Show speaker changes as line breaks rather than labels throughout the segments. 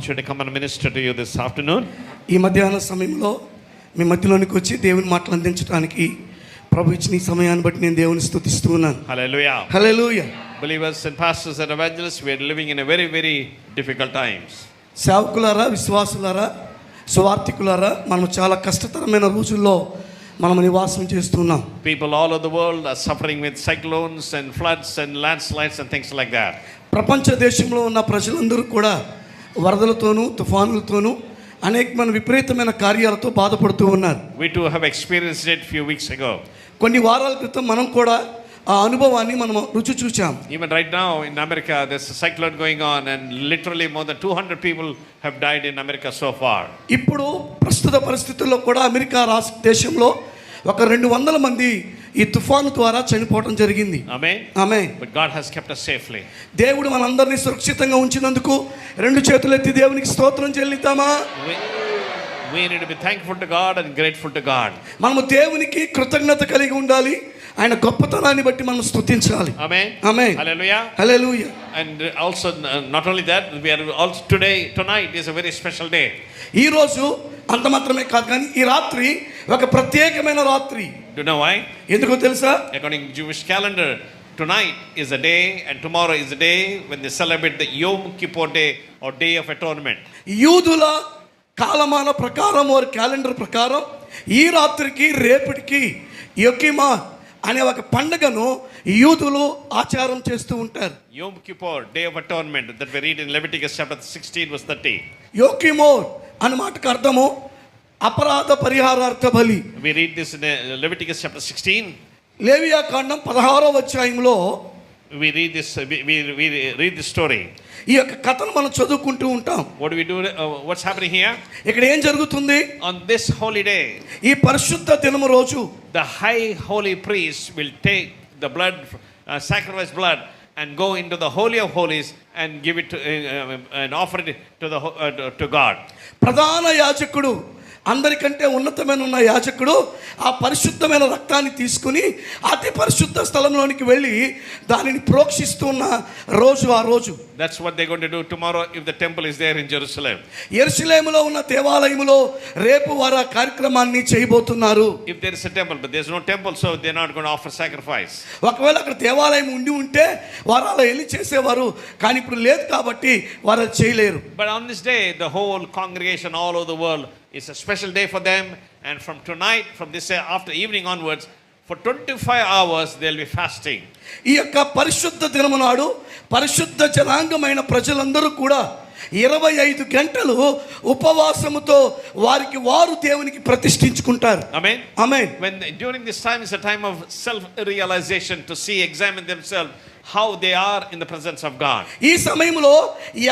opportunity to come and minister to you this afternoon.
ఈ మధ్యాహ్న సమయంలో మీ మధ్యలోనికి వచ్చి దేవుని మాటలు అందించడానికి ప్రభు ఇచ్చిన ఈ సమయాన్ని బట్టి నేను దేవుని స్తుతిస్తూ ఉన్నాను.
Hallelujah.
Hallelujah.
Believers and pastors and evangelists, we are living in a very, very difficult times.
సేవకులారా, విశ్వాసులారా, సువార్థికులారా, మనం చాలా కష్టతరమైన రోజుల్లో మనం నివాసం చేస్తున్నాం.
People all over the world are suffering with cyclones and floods and landslides and things like that.
ప్రపంచ దేశంలో ఉన్న ప్రజలందరూ కూడా వరదలతోనూ తుఫానులతోనూ అనేకమైన విపరీతమైన కార్యాలతో బాధపడుతూ ఉన్నారు.
We too have experienced it few weeks ago.
కొన్ని వారాల క్రితం మనం కూడా ఆ అనుభవాన్ని మనం రుచి చూచాం.
Even right now in America there's a cyclone going on and literally more than 200 people have died in America so far.
ఇప్పుడు ప్రస్తుత పరిస్థితుల్లో కూడా అమెరికా రాష్ట్ర దేశంలో ఒక 200 మంది ఈ తుఫాను ద్వారా చనిపోవడం జరిగింది.
Amen.
Amen.
But God has kept us safely.
దేవుడు మనందరినీ సురక్షితంగా ఉంచినందుకు రెండు చేతులు ఎత్తి దేవునికి స్తోత్రం చెల్లిద్దామా?
We need to be thankful to God and grateful to God.
మనము దేవునికి కృతజ్ఞత కలిగి ఉండాలి. ఆయన గొప్పతనాన్ని బట్టి మనం స్తుతించాలి.
Amen.
Amen.
Hallelujah.
Hallelujah.
And also not only that, we are also tonight is a very special day.
ఈ రోజు అంత మాత్రమే కాదు కానీ ఈ రాత్రి ఒక ప్రత్యేకమైన రాత్రి.
Do you know why?
ఎందుకో తెలుసా?
According to Jewish calendar, tonight is a day and tomorrow is a day when they celebrate the Yom Kippur Day or Day of Atonement.
యూదుల కాలమాన ప్రకారం వారి క్యాలెండర్ ప్రకారం ఈ రాత్రికి రేపటికి యొకిమా అనే ఒక పండుగను యూదులు ఆచారం చేస్తూ ఉంటారు.
Yom Kippur, Day of Atonement, that we read in Leviticus chapter 16 verse 30.
యోకిమోర్ అనే మాటకు అర్థము అపరాధ పరిహారార్థ బలి.
We read this in Leviticus chapter 16.
లేవియా కాండం 16వ అధ్యాయంలో
We read this. We read this story.
ఈ యొక్క కథను మనం చదువుకుంటూ ఉంటాం.
What do we do? What's happening here?
ఇక్కడ ఏం జరుగుతుంది?
On this holy day,
ఈ పరిశుద్ధ దినము రోజు
the high holy priest will take the blood, sacrifice blood, and go into the holy of holies and give it to, and offer it to God.
ప్రధాన యాజకుడు, అందరికంటే ఉన్నతమైన యాజకుడు ఆ పరిశుద్ధమైన రక్తాన్ని తీసుకుని అతి పరిశుద్ధ స్థలంలోనికి వెళ్ళి దానిని ప్రోక్షిస్తున్న రోజు ఆ రోజు.
That's what they're going to do tomorrow if the temple is there in Jerusalem.
యెరూషలేములో ఉన్న దేవాలయములో రేపు వారు ఆ కార్యక్రమాన్ని చేయబోతున్నారు.
If there is a temple, but there's no temple, so they're not going to offer sacrifice.
ఒకవేళ అక్కడ దేవాలయం ఉంటే వారు అలా వెళ్ళి చేసేవారు, కానీ ఇప్పుడు లేదు కాబట్టి వారు చేయలేరు.
But on this day, the whole congregation all over the world, it's a special day for them, and from tonight, from this after evening onwards, for 25 hours they'll be fasting.
ఈ యొక్క పరిశుద్ధ దినము నాడు పరిశుద్ధ జనాంగమైన ప్రజలందరూ కూడా 25 గంటలు ఉపవాసముతో వారికి వారు దేవునికి ప్రతిష్ఠించుకుంటారు.
Amen.
Amen.
When during this time is a time of self realization, to see, examine themselves how they are in the presence of God.
ఈ సమయంలో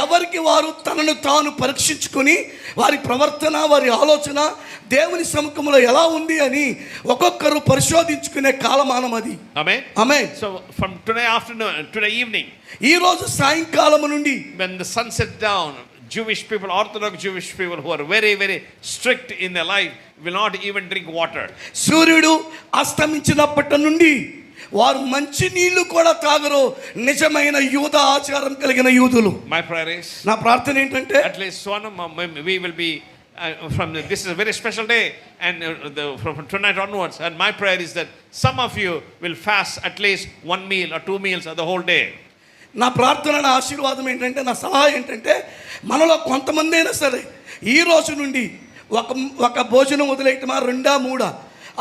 ఎవరికి వారు తనను తాను పరీక్షించుకొని వారి ప్రవర్తన, వారి ఆలోచన దేవుని సముఖంలో ఎలా ఉంది అని ఒక్కొక్కరు పరిశోధించుకునే కాలమానం అది.
Amen.
Amen.
So from today afternoon, today evening,
ఈ రోజు సాయంకాలం నుండి
when the sun sets down, Jewish people, Orthodox Jewish people who are very, very strict in their life will not even drink water.
సూర్యుడు అస్తమించినప్పటి నుండి వారు మంచి నీళ్లు కూడా తాగరు. నిజమైన యూద ఆచారం కలిగిన యూదులు.
My prayer is,
నా ప్రార్థన ఏంటంటే
at least one of we will be this is a very special day, and from tonight onwards, and my prayer is that some of you will fast at least one meal or two meals of the whole day.
నా ప్రార్థన, నా ఆశీర్వాదం ఏంటంటే, నా సలహా ఏంటంటే, మనలో కొంతమంది అయినా సరే ఈ రోజు నుండి ఒక భోజనం వదిలేయటమా, రెండా మూడా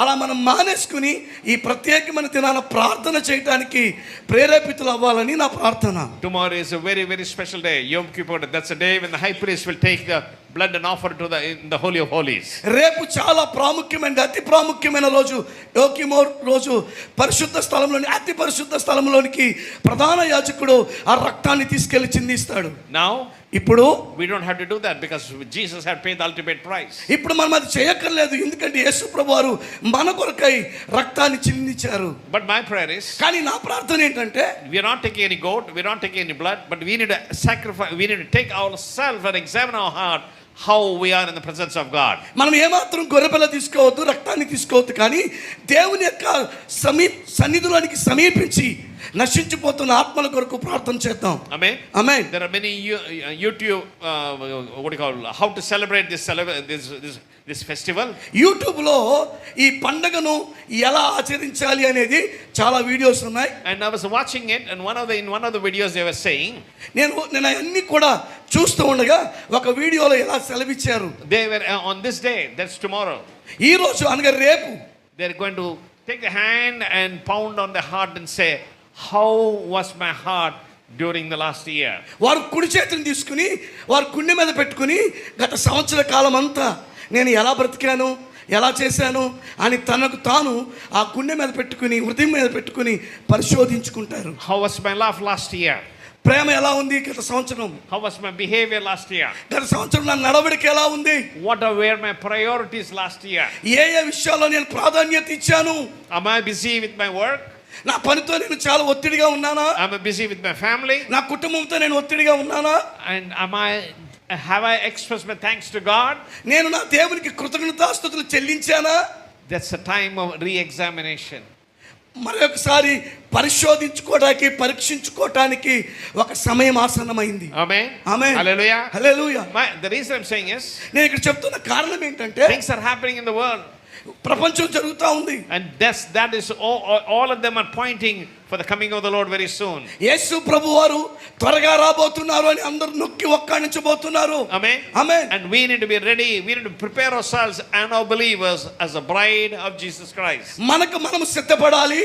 అలా మనం మానేసుకుని ఈ ప్రత్యేకమైన దినాన ప్రార్థన చేయడానికి ప్రేరేపితులు అవ్వాలని నా ప్రార్థన.
Tomorrow is a very, very special day, Yom Kippur. That's a day when the high priest will take the blood and offer to in the holy of holies.
రేపు చాలా ప్రాముఖ్యమైన, అతి ప్రాముఖ్యమైన రోజు, యోకిమోర్ రోజు. పరిశుద్ధ స్థలంలోని, అతి పరిశుద్ధ స్థలంలోనికి ప్రధాన యాజకుడు ఆ రక్తాన్ని తీసుకెళ్లి చిందిస్తాడు.
Now
ఇప్పుడు
we don't have to do that because Jesus had paid the ultimate price.
ఇప్పుడు మనం అది చేయక్కర్లేదు, ఎందుకంటే యేసు ప్రభువారు మన కొరకై రక్తాన్ని చిందించారు.
But my prayer is,
కానీ నా ప్రార్థన ఏంటంటే,
we are not taking any goat, we are not taking any blood, but we need to sacrifice, we need to take ourselves and examine our heart. how we are in the presence of God.
మనం ఏమాత్రం గొర్రెపిల్ల తీసుకోవద్దు, రక్తాన్ని తీసుకోవద్దు, కానీ దేవుని యొక్క సన్నిధిలోనికి సమీపించి నశించిపోతున్న ఆత్మల కొరకు ప్రార్థన చేద్దాం.
Amen.
Amen.
There are many YouTube what do you call, how to celebrate this festival.
యూట్యూబ్లో ఈ పండగను ఎలా ఆచరించాలి అనేది చాలా వీడియోస్ ఉన్నాయి.
And I was watching it, and in one of the videos they were saying,
నేను అన్ని కూడా చూస్తూ ఉండగా ఒక వీడియోలో ఎలా సెలవిచ్చారు.
they were on this day, that's tomorrow,
ఈ రోజు అనగా రేపు
they're going to take the hand and pound on the heart and say, how was my heart during the last year?
వారు కుడి చేతిని తీసుకుని వారు గుండె మీద పెట్టుకుని గత సంవత్సర కాలం అంతా నేను ఎలా బ్రతికాను, ఎలా చేశాను అని తనకు తాను ఆ గుండె మీద పెట్టుకుని హృదయం మీద పెట్టుకుని పరిశోధించుకుంటారు.
How was my love last year?
ప్రేమ ఎలా ఉంది గత సంవత్సరం?
How was my behavior last year?
గత సంవత్సరం నా నడవడిక ఎలా ఉంది?
What were my priorities last year?
ఏ విషయాల్లో నేను ప్రాధాన్యత ఇచ్చాను?
Am I busy with my work?
నా పనితో నేను చాలా ఒత్తిడిగా ఉన్నానా?
Am I busy with my family?
నా కుటుంబంతో నేను ఒత్తిడిగా ఉన్నానా?
And have I expressed my thanks to God?
నేను నా దేవునికి కృతజ్ఞతాస్తుతులు చెల్లించానా?
That's a time of re-examination.
మరొకసారి పరిశోధించుకోవడానికి పరీక్షించుకోవడానికి ఒక సమయం ఆసన్నమైంది.
Amen.
Amen.
Hallelujah.
Hallelujah.
The reason I'm saying is,
నేను ఇక్కడ చెప్తున్న కారణం ఏంటంటే
things are happening in the world,
ప్రపంచం జరుగుతూ ఉంది.
and that is all of them are pointing for the coming of the Lord very soon.
యేసు ప్రభు వారు త్వరగా రాబోతున్నారు అని అందరూ నొక్కి ఒక్కాణించబోతున్నారు.
Amen.
Amen.
And we need to be ready. We need to prepare ourselves and our believers as a bride of Jesus Christ.
మనము సిద్ధపడాలి.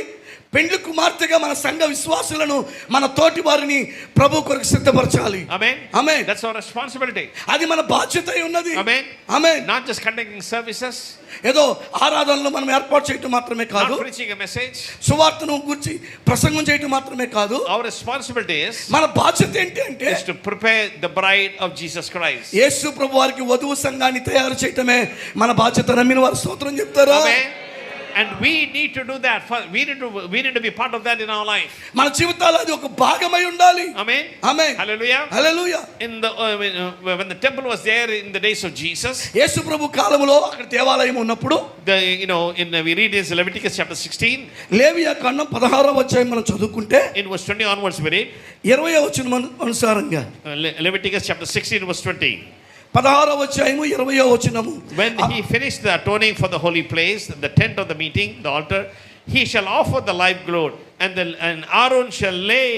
పెండ్లి కుమార్తెగా మన సంఘ విశ్వాసులను మన తోటి వారిని ప్రభు కొరకు సిద్ధపరచాలి.
Amen.
Amen.
That's our responsibility.
అది మన బాధ్యత అయి ఉన్నది.
Amen.
Amen.
Not just conducting services,
ఏదో ఆరాధనలు మనం ఏర్పాటు చేయటం మాత్రమే కాదు,
not preaching a message.
సువార్తను గురించి ప్రసంగం చేయటం మాత్రమే కాదు.
Our responsibility
మన బాధ్యత ఏంటి అంటే
is to prepare the bride of Jesus Christ.
యేసు ప్రభు వారికి వధువు సంఘాన్ని తయారు చేయటమే మన బాధ్యత. నమ్మిన వారు స్తోత్రం చెప్తారా?
Amen. And we need to do that. We need to be part of that in our life.
మన జీవితాల్లో అది ఒక భాగమై ఉండాలి.
Amen.
Amen.
Hallelujah.
Hallelujah.
When the temple was there in the days of Jesus,
యేసు ప్రభు కాలములో అక్కడ దేవాలయం ఉన్నప్పుడు
we read this Leviticus chapter 16.
లేవియా కాండం 16వ అధ్యాయం మనం చదువుకుంటే
In verse 20 onwards we read.
20వ వచనం అనుసారంగా
Leviticus chapter 16 verse 20.
16వ అధ్యాయము 20వ వచనము.
When he finished the atoning for the holy place, the tent of the meeting, the altar, he shall offer the live goat, and Aaron shall lay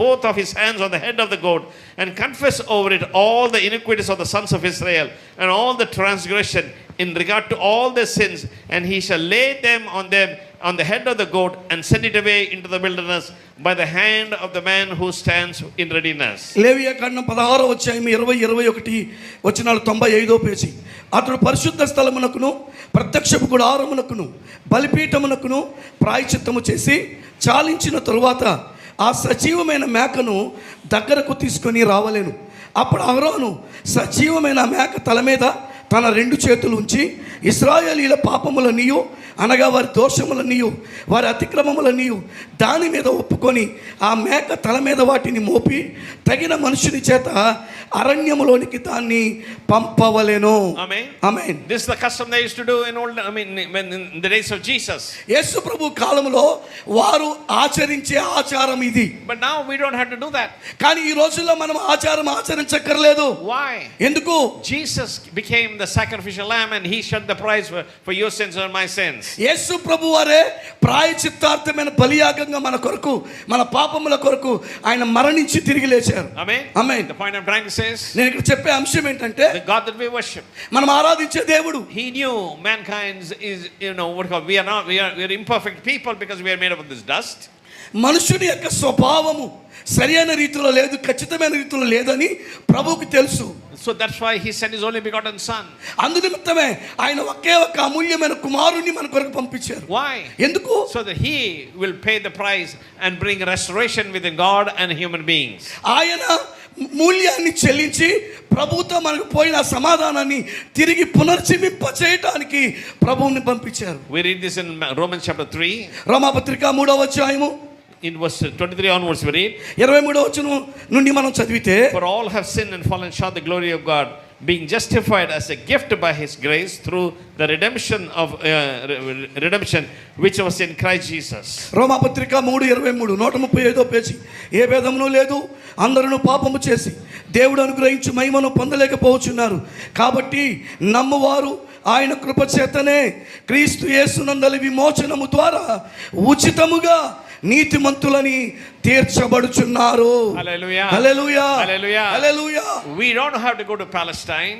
both of his hands on the head of the goat and confess over it all the iniquities of the sons of Israel and all the transgression in regard to all their sins, and he shall lay them on the head of the goat and send it away into the wilderness by the hand of the man who stands in readiness.
లేవియా కాండం 16వ అధ్యాయం 20-21 వచనాలు 95వ page. అతడు పరిశుద్ధ స్థలమునకును ప్రత్యక్షపు గుడారమునకును బలిపీఠమునకును ప్రాయశ్చిత్తము చేసి చాలించిన తరువాత ఆ సజీవమైన మేకను దగ్గరకు తీసుకొని రావలేను. అప్పుడు అహరోను సజీవమైన మేక తల మీద తన 2 చేతులు ఉంచి ఇశ్రాయేలీయుల పాపములనియు అనగా వారి దోషములనియు వారి అతిక్రమములనియు దాని మీద ఒప్పుకొని ఆ మేక తల మీద వాటిని మోపి తగిన మనుషుని చేత అరణ్యములోనికి దాన్ని పంపవలెను.
Amen.
Amen.
This is the custom they used to do in the days of Jesus.
యేసు ప్రభు కాలములో వారు ఆచరించే ఆచారం ఇది.
But now we don't have to do that.
కానీ ఈ రోజుల్లో మనం ఆచారం ఆచరించక్కర్లేదు.
Why?
ఎందుకు?
Jesus became the sacrificial lamb and he shed the price for your sins and my sins.
యేసు ప్రభు వారే ప్రాయశ్చిత్తార్థమైన బలియాగంగా మన కొరకు మన పాపముల కొరకు ఆయన మరణించి తిరిగి లేచారు.
Amen.
Amen.
The point I'm trying to say is,
నేను ఇక్కడ చెప్పే అంశం ఏంటంటే
the God that we worship,
మనం ఆరాధించే దేవుడు,
he knew mankind is we are imperfect people because we are made up of this dust.
మనుషుని యొక్క స్వభావము సరైన రీతిలో లేదు, ఖచ్చితమైన రీతిలో లేదని ప్రభువుకి తెలుసు.
So that's why he sent his only begotten son.
అందునిమిత్తమే ఆయన ఒకే ఒక అమూల్యమైన కుమారుని మన కొరకు పంపించారు.
Why?
ఎందుకు?
So that he will pay the price and bring restoration within God and human beings.
ఆయన మూల్యాన్ని చెల్లించి ప్రభువుతో మనకు పోయిన సమాధానాన్ని తిరిగి పునర్జీవింప చేయడానికి ప్రభువుని పంపించారు.
We read this in Romans chapter 3.
రోమాపత్రిక 3వ అధ్యాయము
In verse 23 onwards we read,
23వ వచనం నుండి మనం చదివితే,
for all have sinned and fallen short the glory of God, being justified as a gift by his grace through the redemption which was in Christ Jesus.
రోమాపత్రిక 3:23 135 page. ఏ భేదమును లేదు, అందరూ పాపము చేసి దేవుడు అనుగ్రహించు మహిమను పొందలేకపోవచ్చున్నారు. కాబట్టి నమ్మువారు ఆయన కృప చేతనే క్రీస్తు యేసునందలి విమోచనము ద్వారా ఉచితముగా నీతిమంతులని తీర్చబడుచున్నారు.
Hallelujah.
Hallelujah.
Hallelujah.
Hallelujah.
We don't have to go to Palestine.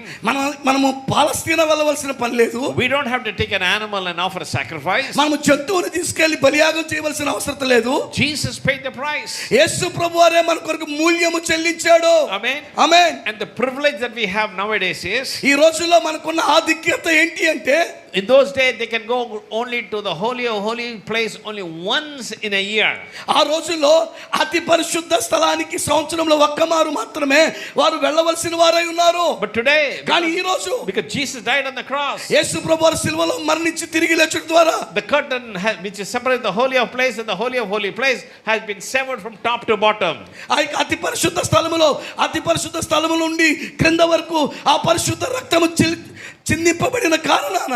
మనము పాలస్తీనా వెళ్ళవలసిన పని లేదు.
We don't have to take an animal and offer a sacrifice.
మనము జంతువుని తీసుకెళ్లి బలియాగం చేయవలసిన అవసరం లేదు.
Jesus paid the price.
యేసు ప్రభువారే మన కొరకు మూల్యము చెల్లించాడు.
Amen.
Amen.
And the privilege that we have nowadays is,
ఈ రోజుల్లో మనకున్న ఆధిక్యత ఏంటి అంటే,
in those days they can go only to the holy of holy place only once in a year.
ఆ రోజుల్లో అతి పరిశుద్ధ స్థలానికి సంవత్సరంలో ఒక్కమారు మాత్రమే వారు వెళ్ళవలసిన వారై ఉన్నారు.
But today,
కానీ ఈ రోజు
because Jesus died on the cross,
యేసు ప్రభువారు సిలువలో మరణించి తిరిగి లేచుట ద్వారా
the curtain which is separated the holy of place and the holy of holy place has been severed from top to bottom.
ఆ అతి పరిశుద్ధ స్థలములో అతి పరిశుద్ధ స్థలము నుండి క్రింద వరకు ఆ పరిశుద్ధ రక్తము చిందింపబడిన కారణాన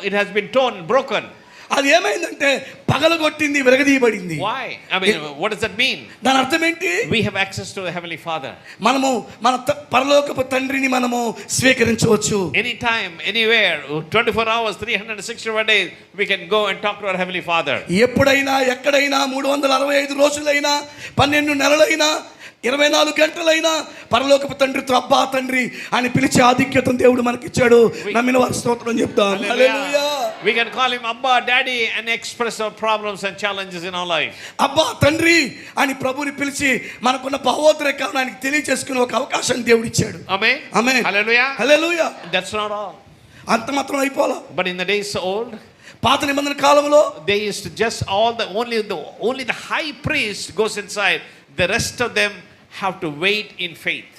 It has been torn, broken.
అది ఏమైందంటే పగలగొట్టింది, విరగదీయబడింది.
Why? I mean, what does that mean?
దాని అర్థం ఏంటి?
We have access to the Heavenly Father.
మనము మన పరలోకపు తండ్రిని మనము స్వీకరించవచ్చు.
Anytime, anywhere, 24 hours, 365 days, we can go and talk to our Heavenly Father.
ఎప్పుడైనా ఎక్కడైనా 365 రోజులైనా 12 నెలలైనా 24 గంటలైనా పరలోకపు తండ్రితో అబ్బా తండ్రి అని పిలిచే ఆధిక్యతను దేవుడు మనకిచ్చాడు. నమ్మిన వారి స్తోత్రం చెప్తాం. హల్లెలూయా.
We can call him Abba, Daddy, and express our problems and challenges in our life.
అబ్బా తండ్రి అని ప్రభుని పిలిచి మనకున్న భావోద్రేకాలను ఆయనకి తెలియజేసుకునే ఒక అవకాశాన్ని దేవుడు ఇచ్చాడు.
Amen.
Amen.
Hallelujah.
Hallelujah.
That's not all.
అంత మాత్రం అయిపోలా.
But in the days old,
పాత నిబంధన కాలంలో
they used to just only the high priest goes inside. The rest of them have to wait in faith.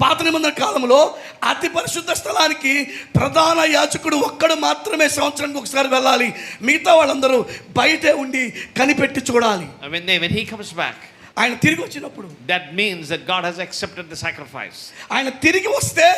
పాత నిబంధన కాలంలో అతి పరిశుద్ధ స్థలానికి ప్రధాన యాజకుడు ఒక్కడు మాత్రమే సంవత్సరానికి ఒకసారి వెళ్ళాలి. మిగతా వాళ్ళందరూ బయటే ఉండి కనిపెట్టి చూడాలి.
When he comes back,
ఆయన తిరిగి వచ్చినప్పుడు,
that means that God has accepted the sacrifice.
ఆయన తిరిగి వస్తే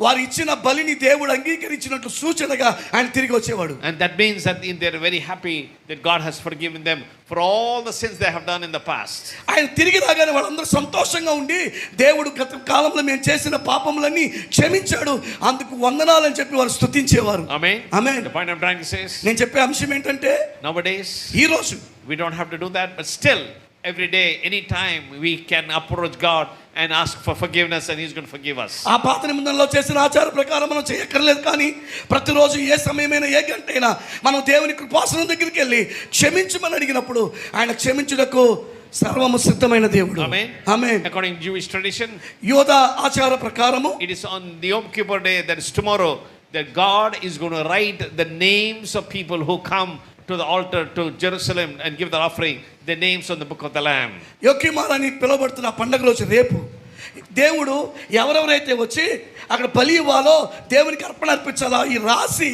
వారు ఇచ్చిన బలిని దేవుడు అంగీకరించినట్లు సూచనగా ఆయన తిరిగి వచ్చేవాడు.
And that means that they're very happy that God has forgiven them for all the sins they have done in the past.
ఆయన తిరిగి రాగానే వాళ్ళందరూ సంతోషంగా ఉండి దేవుడు గత కాలంలో మేము చేసిన పాపములన్నీ క్షమించాడు, అందుకు వందనాలని చెప్పి వారు స్తుతించేవారు.
Amen.
Amen.
The point I'm trying to say is,
నేను చెప్పే అంశం ఏంటంటే,
nowadays
ఈ రోజు
we don't have to do that, but still every day, anytime, we can approach God and ask for forgiveness and he's going to forgive us.
ఆ పాత నిబంధనలో చేసిన ఆచార ప్రకారం మనం చేయక్కర్లేదు, కానీ ప్రతిరోజు ఏ సమయమైనా ఏ గంటైనా మనం దేవుని కృపాసనం దగ్గరికి వెళ్ళి క్షమించమని అడిగినప్పుడు ఆయన క్షమించుటకు సర్వము సిద్ధమైన దేవుడు.
Amen.
Amen.
According to Jewish tradition,
యోధ ఆచార ప్రకారము
it is on the Yom Kippur day, that is tomorrow, that God is going to write the names of people who come to the altar to Jerusalem and give the offering, the names on the book of the Lamb.
యోకిమార్ అని పిలువబడుతున్న పండుగ రోజు రేపు దేవుడు ఎవరెవరైతే వచ్చి అక్కడ బలి ఇవ్వాలో దేవునికి అర్పణ అర్పించాలో ఈ రాసి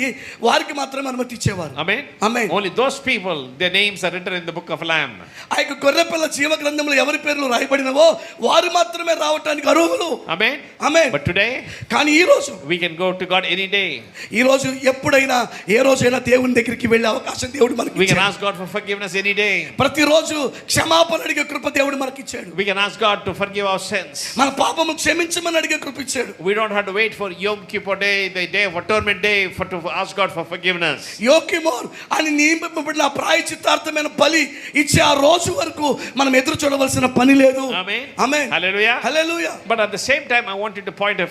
వారికి మాత్రమే అనుమతి ఇచ్చేవారు.
Amen.
Amen.
Only those people, their names are written in the book of Lamb.
ఆ యొక్క గొర్రెపిల్ల జీవ గ్రంథంలో ఎవరి పేర్లు రాయబడినవో వారు మాత్రమే రావటానికి అర్హులు.
Amen.
ఆమేన్.
But today,
కానీ ఈ రోజు
we can go to God any day.
ఈ రోజు ఎప్పుడైనా ఏ రోజైనా దేవుని దగ్గరికి వెళ్ళే అవకాశం దేవుడు మనకి
We can
ఇచ్చాడు.
ask God for forgiveness any day.
ప్రతిరోజు క్షమాపణ అడిగే కృప దేవుడు మనకి ఇచ్చాడు.
We can ask God to forgive our sins.
మన పాపము క్షమించమని అడిగే కృప ఇచ్చాడు.
We don't have to wait for Yom Kippur day, the day of atonement day, to ask God for forgiveness.
యోకిమోర్ అని నియమింపబడిన ప్రాయశ్చిత్తార్థమైన బలి ఇచ్చే ఆ రోజు వరకు మనం ఎదురు చూడవలసిన పని లేదు.
Amen.
Amen.
Hallelujah.
Hallelujah.
But at the same time, I wanted to point a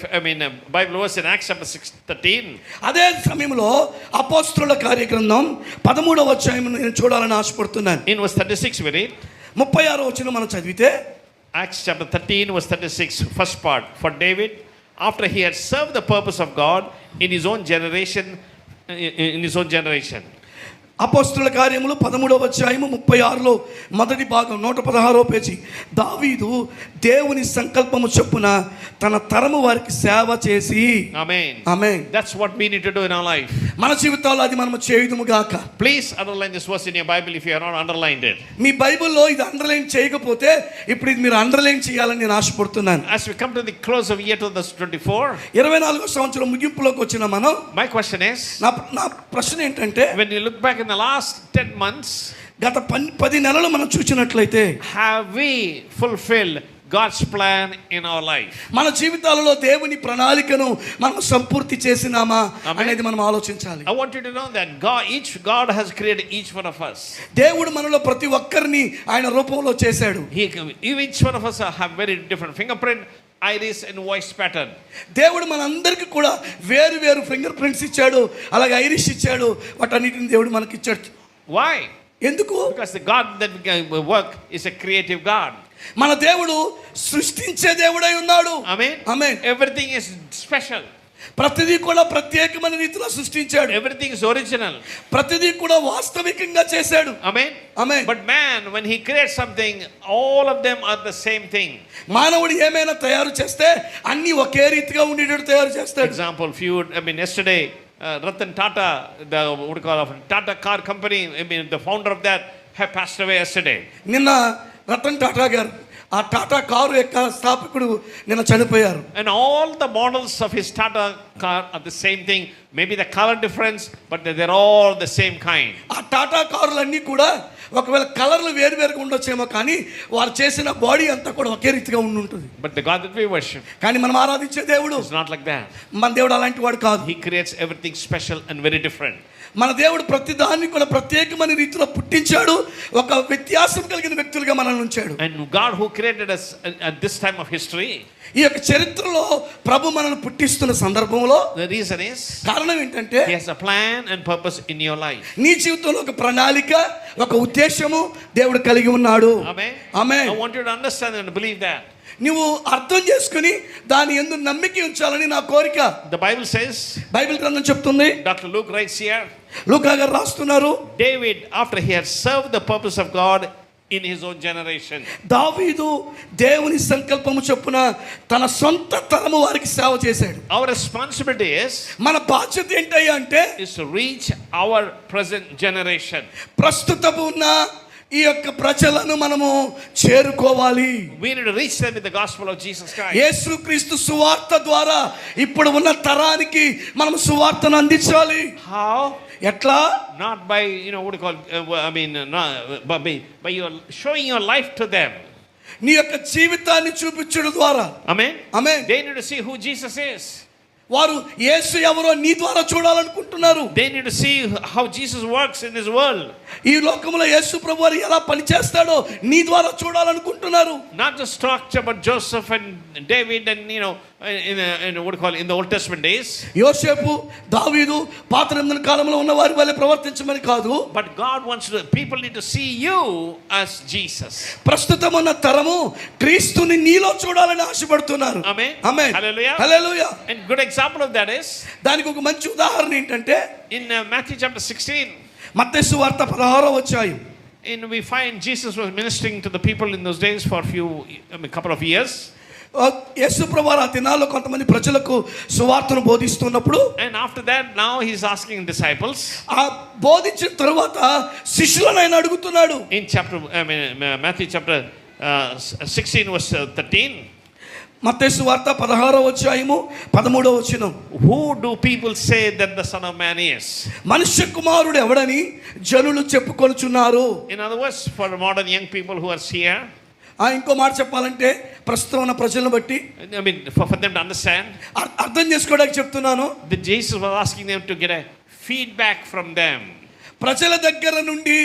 Bible verse in Acts chapter 6:13.
అదే సమయంలో అపోస్తలుల కార్యగ్రంథం 13వ అధ్యాయం నేను చూడాలని ఆశపడుతున్నాను.
In verse 36 we read.
36వ వచనం మనం చదివితే,
Acts chapter 13 verse 36, first part. For David, after he had served the purpose of God in his own generation,
అపోస్తుల కార్యములు 13వ అధ్యాయము 36లో మొదటి భాగం 116వ పేజీ. దావీదు దేవుని సంకల్పము చొప్పున తన తరము వారికి సేవ చేసి.
Amen.
Amen.
That's what we need to do in our life.
మన జీవితాల్లో అది మనము చేయుదుము గాక.
Please underline this verse in your Bible if you have not underlined it.
మీ బైబిల్లో ఇది అండర్లైన్ చేయకపోతే ఇప్పుడు ఇది మీరు అండర్లైన్ చేయాలని నేను ఆశపడుతున్నాను.
As we come to the close of year 2024,
24వ సంవత్సరం ముగింపులోకి వచ్చిన మనం,
my question is,
నా ప్రశ్న ఏంటంటే,
when you look back in the last 10 months,
గత 10 నెలలు మనం చూసినట్లయితే
have we fulfilled God's plan in our life?
మన జీవితాలలో దేవుని ప్రణాళికను మనం సంపూర్తి చేసినామా
Amen.
అనేది మనం ఆలోచించాలి.
I want you to know that God has created each one of us.
దేవుడు మనలో ప్రతి ఒక్కరిని ఆయన రూపంలో చేశాడు.
Each one of us have very different fingerprint, iris and voice pattern.
దేవుడు మనందరికీ కూడా వేరు వేరు ఫింగర్ ప్రింట్స్ ఇచ్చాడు, అలాగే ఐరిష్ ఇచ్చాడు. వాటన్నిటిని దేవుడు మనకి ఇచ్చాడు.
Why?
ఎందుకు?
Because the God that we work is a creative God.
మన దేవుడు సృష్టించే దేవుడై ఉన్నాడు.
Amen.
Amen.
Everything is special.
ప్రతిదీ కూడా ప్రత్యేకమైన రీతిలో సృష్టించాడు.
Everything is original.
ప్రతిదీ కూడా వాస్తవికంగా చేశాడు.
Amen.
Amen.
But man, when he creates something, all of them are the same thing.
మానవుడు ఏమైనా తయారు చేస్తే అన్ని ఒకే రీతిగా ఉండేటట్టు తయారు చేస్తాడు.
Example, yesterday, Ratan Tata, Tata car company, the founder of that, have passed away yesterday.
నిన్న రతన్ టాటా గారు, ఆ టాటా కారు యొక్క స్థాపకుడు నిన్న చనిపోయారు.
And all the models of his Tata car are the same thing. Maybe the color difference, but they're all the same kind.
ఆ టాటా కారులన్నీ కూడా ఒకవేళ కలర్లు వేరువేరుగా ఉండొచ్చేమో, కానీ వారు చేసిన బాడీ అంతా కూడా ఒకే రీతిగా ఉంటుంది.
But the God that we worship
కానీ మనం ఆరాధించే దేవుడు
is not like that.
మన దేవుడు అలాంటి వాడు కాదు.
He creates everything special and very different.
మన దేవుడు ప్రతి దాన్ని కూడా ప్రత్యేకమైన రీతిలో పుట్టించాడు. ఒక వ్యత్యాసం కలిగిన వ్యక్తులుగా మనల్ని ఉంచాడు.
And God who created us at this time of history,
ఈ యొక్క చరిత్రలో ప్రభు మనల్ని పుట్టిస్తున్న సందర్భంలో
the reason is
కారణం ఏంటంటే,
He has a plan and purpose in your life.
నీ జీవితంలో ఒక ప్రణాళిక, ఒక ఉద్దేశము దేవుడు కలిగి ఉన్నాడు.
Amen.
Amen.
I want you to understand and believe that.
నువ్వు అర్థం చేసుకుని దాని యందు నమ్మిక ఉంచాలని నా కోరిక.
The Bible says,
బైబిల్ గ్రంథం చెప్తుంది,
Dr. Luke writes here,
లూకా గారు రాస్తున్నారు,
David, after he had served the purpose of God in his own generation.
దావీదు దేవుని సంకల్పము చొప్పున తన సొంత తరము వారికి సేవ చేశాడు.
Our responsibility
మన బాధ్యత ఏంటయ్యా అంటే,
is to reach our present generation.
ప్రస్తుతము ఉన్న ఈ యొక్క ప్రజలను మనము చేరుకోవాలి.
We need to reach them with the gospel of Jesus Christ.
యేసుక్రీస్తు సువార్త ద్వారా ఇప్పుడు ఉన్న తరానికి మనం సువార్తను అందించాలి.
How?
ఎట్లా?
Not by, by your showing your life to them.
నీ యొక్క జీవితాన్ని చూపించడం ద్వారా.
Amen.
Amen.
They need to see who Jesus is.
వారు యేసు ఎవరో నీ ద్వారా చూడాలనుకుంటున్నారు.
They need to see how Jesus works in this world.
ఈ లోకంలో యేసు ప్రభువారు ఎలా పనిచేస్తాడో నీ ద్వారా చూడాలనుకుంటున్నారు.
Not just talk about Joseph and David and in the Old Testament days.
యోసేపు, దావీదు పాత నిబంధన కాలంలో ఉన్న వారి వలె ప్రవర్తించమని కాదు.
But God wants people need to see you as Jesus.
ప్రస్తుతం ఉన్న తరము క్రీస్తుని నీలో చూడాలని ఆశపడుతున్నారు.
Amen.
Amen.
Hallelujah.
Hallelujah.
And good example of that is
దానికి ఒక మంచి ఉదాహరణ ఏంటంటే,
in Matthew chapter 16.
మత్తయి సువార్త 16వ అధ్యాయం.
We find Jesus was ministering to the people in those days for couple of years.
యేసు ప్రభువారు ఆ దినాల్లో కొంతమంది ప్రజలకు సువార్తను బోధిస్తున్నప్పుడు,
And after that, now he's asking disciples.
ఆ బోధించిన తరువాత శిష్యులను ఆయన అడుగుతున్నాడు.
In Matthew chapter 16 verse 13.
మత్తయి సువార్త 16వ అధ్యాయము 13వ వచనం.
Who do people say that the Son of Man is?
మనుష్య కుమారుడు ఎవడని జనులు చెప్పుకొనుచున్నారు.
In other words, for modern young people who are here,
ఇంకో మాట చెప్పాలంటే ప్రస్తుతం ఉన్న ప్రజలను బట్టి,
for them to understand,
అర్థం చేసుకోవడానికి చెప్తున్నాను.
that Jesus was asking them to get a feedback from them.
ప్రజల దగ్గర నుండి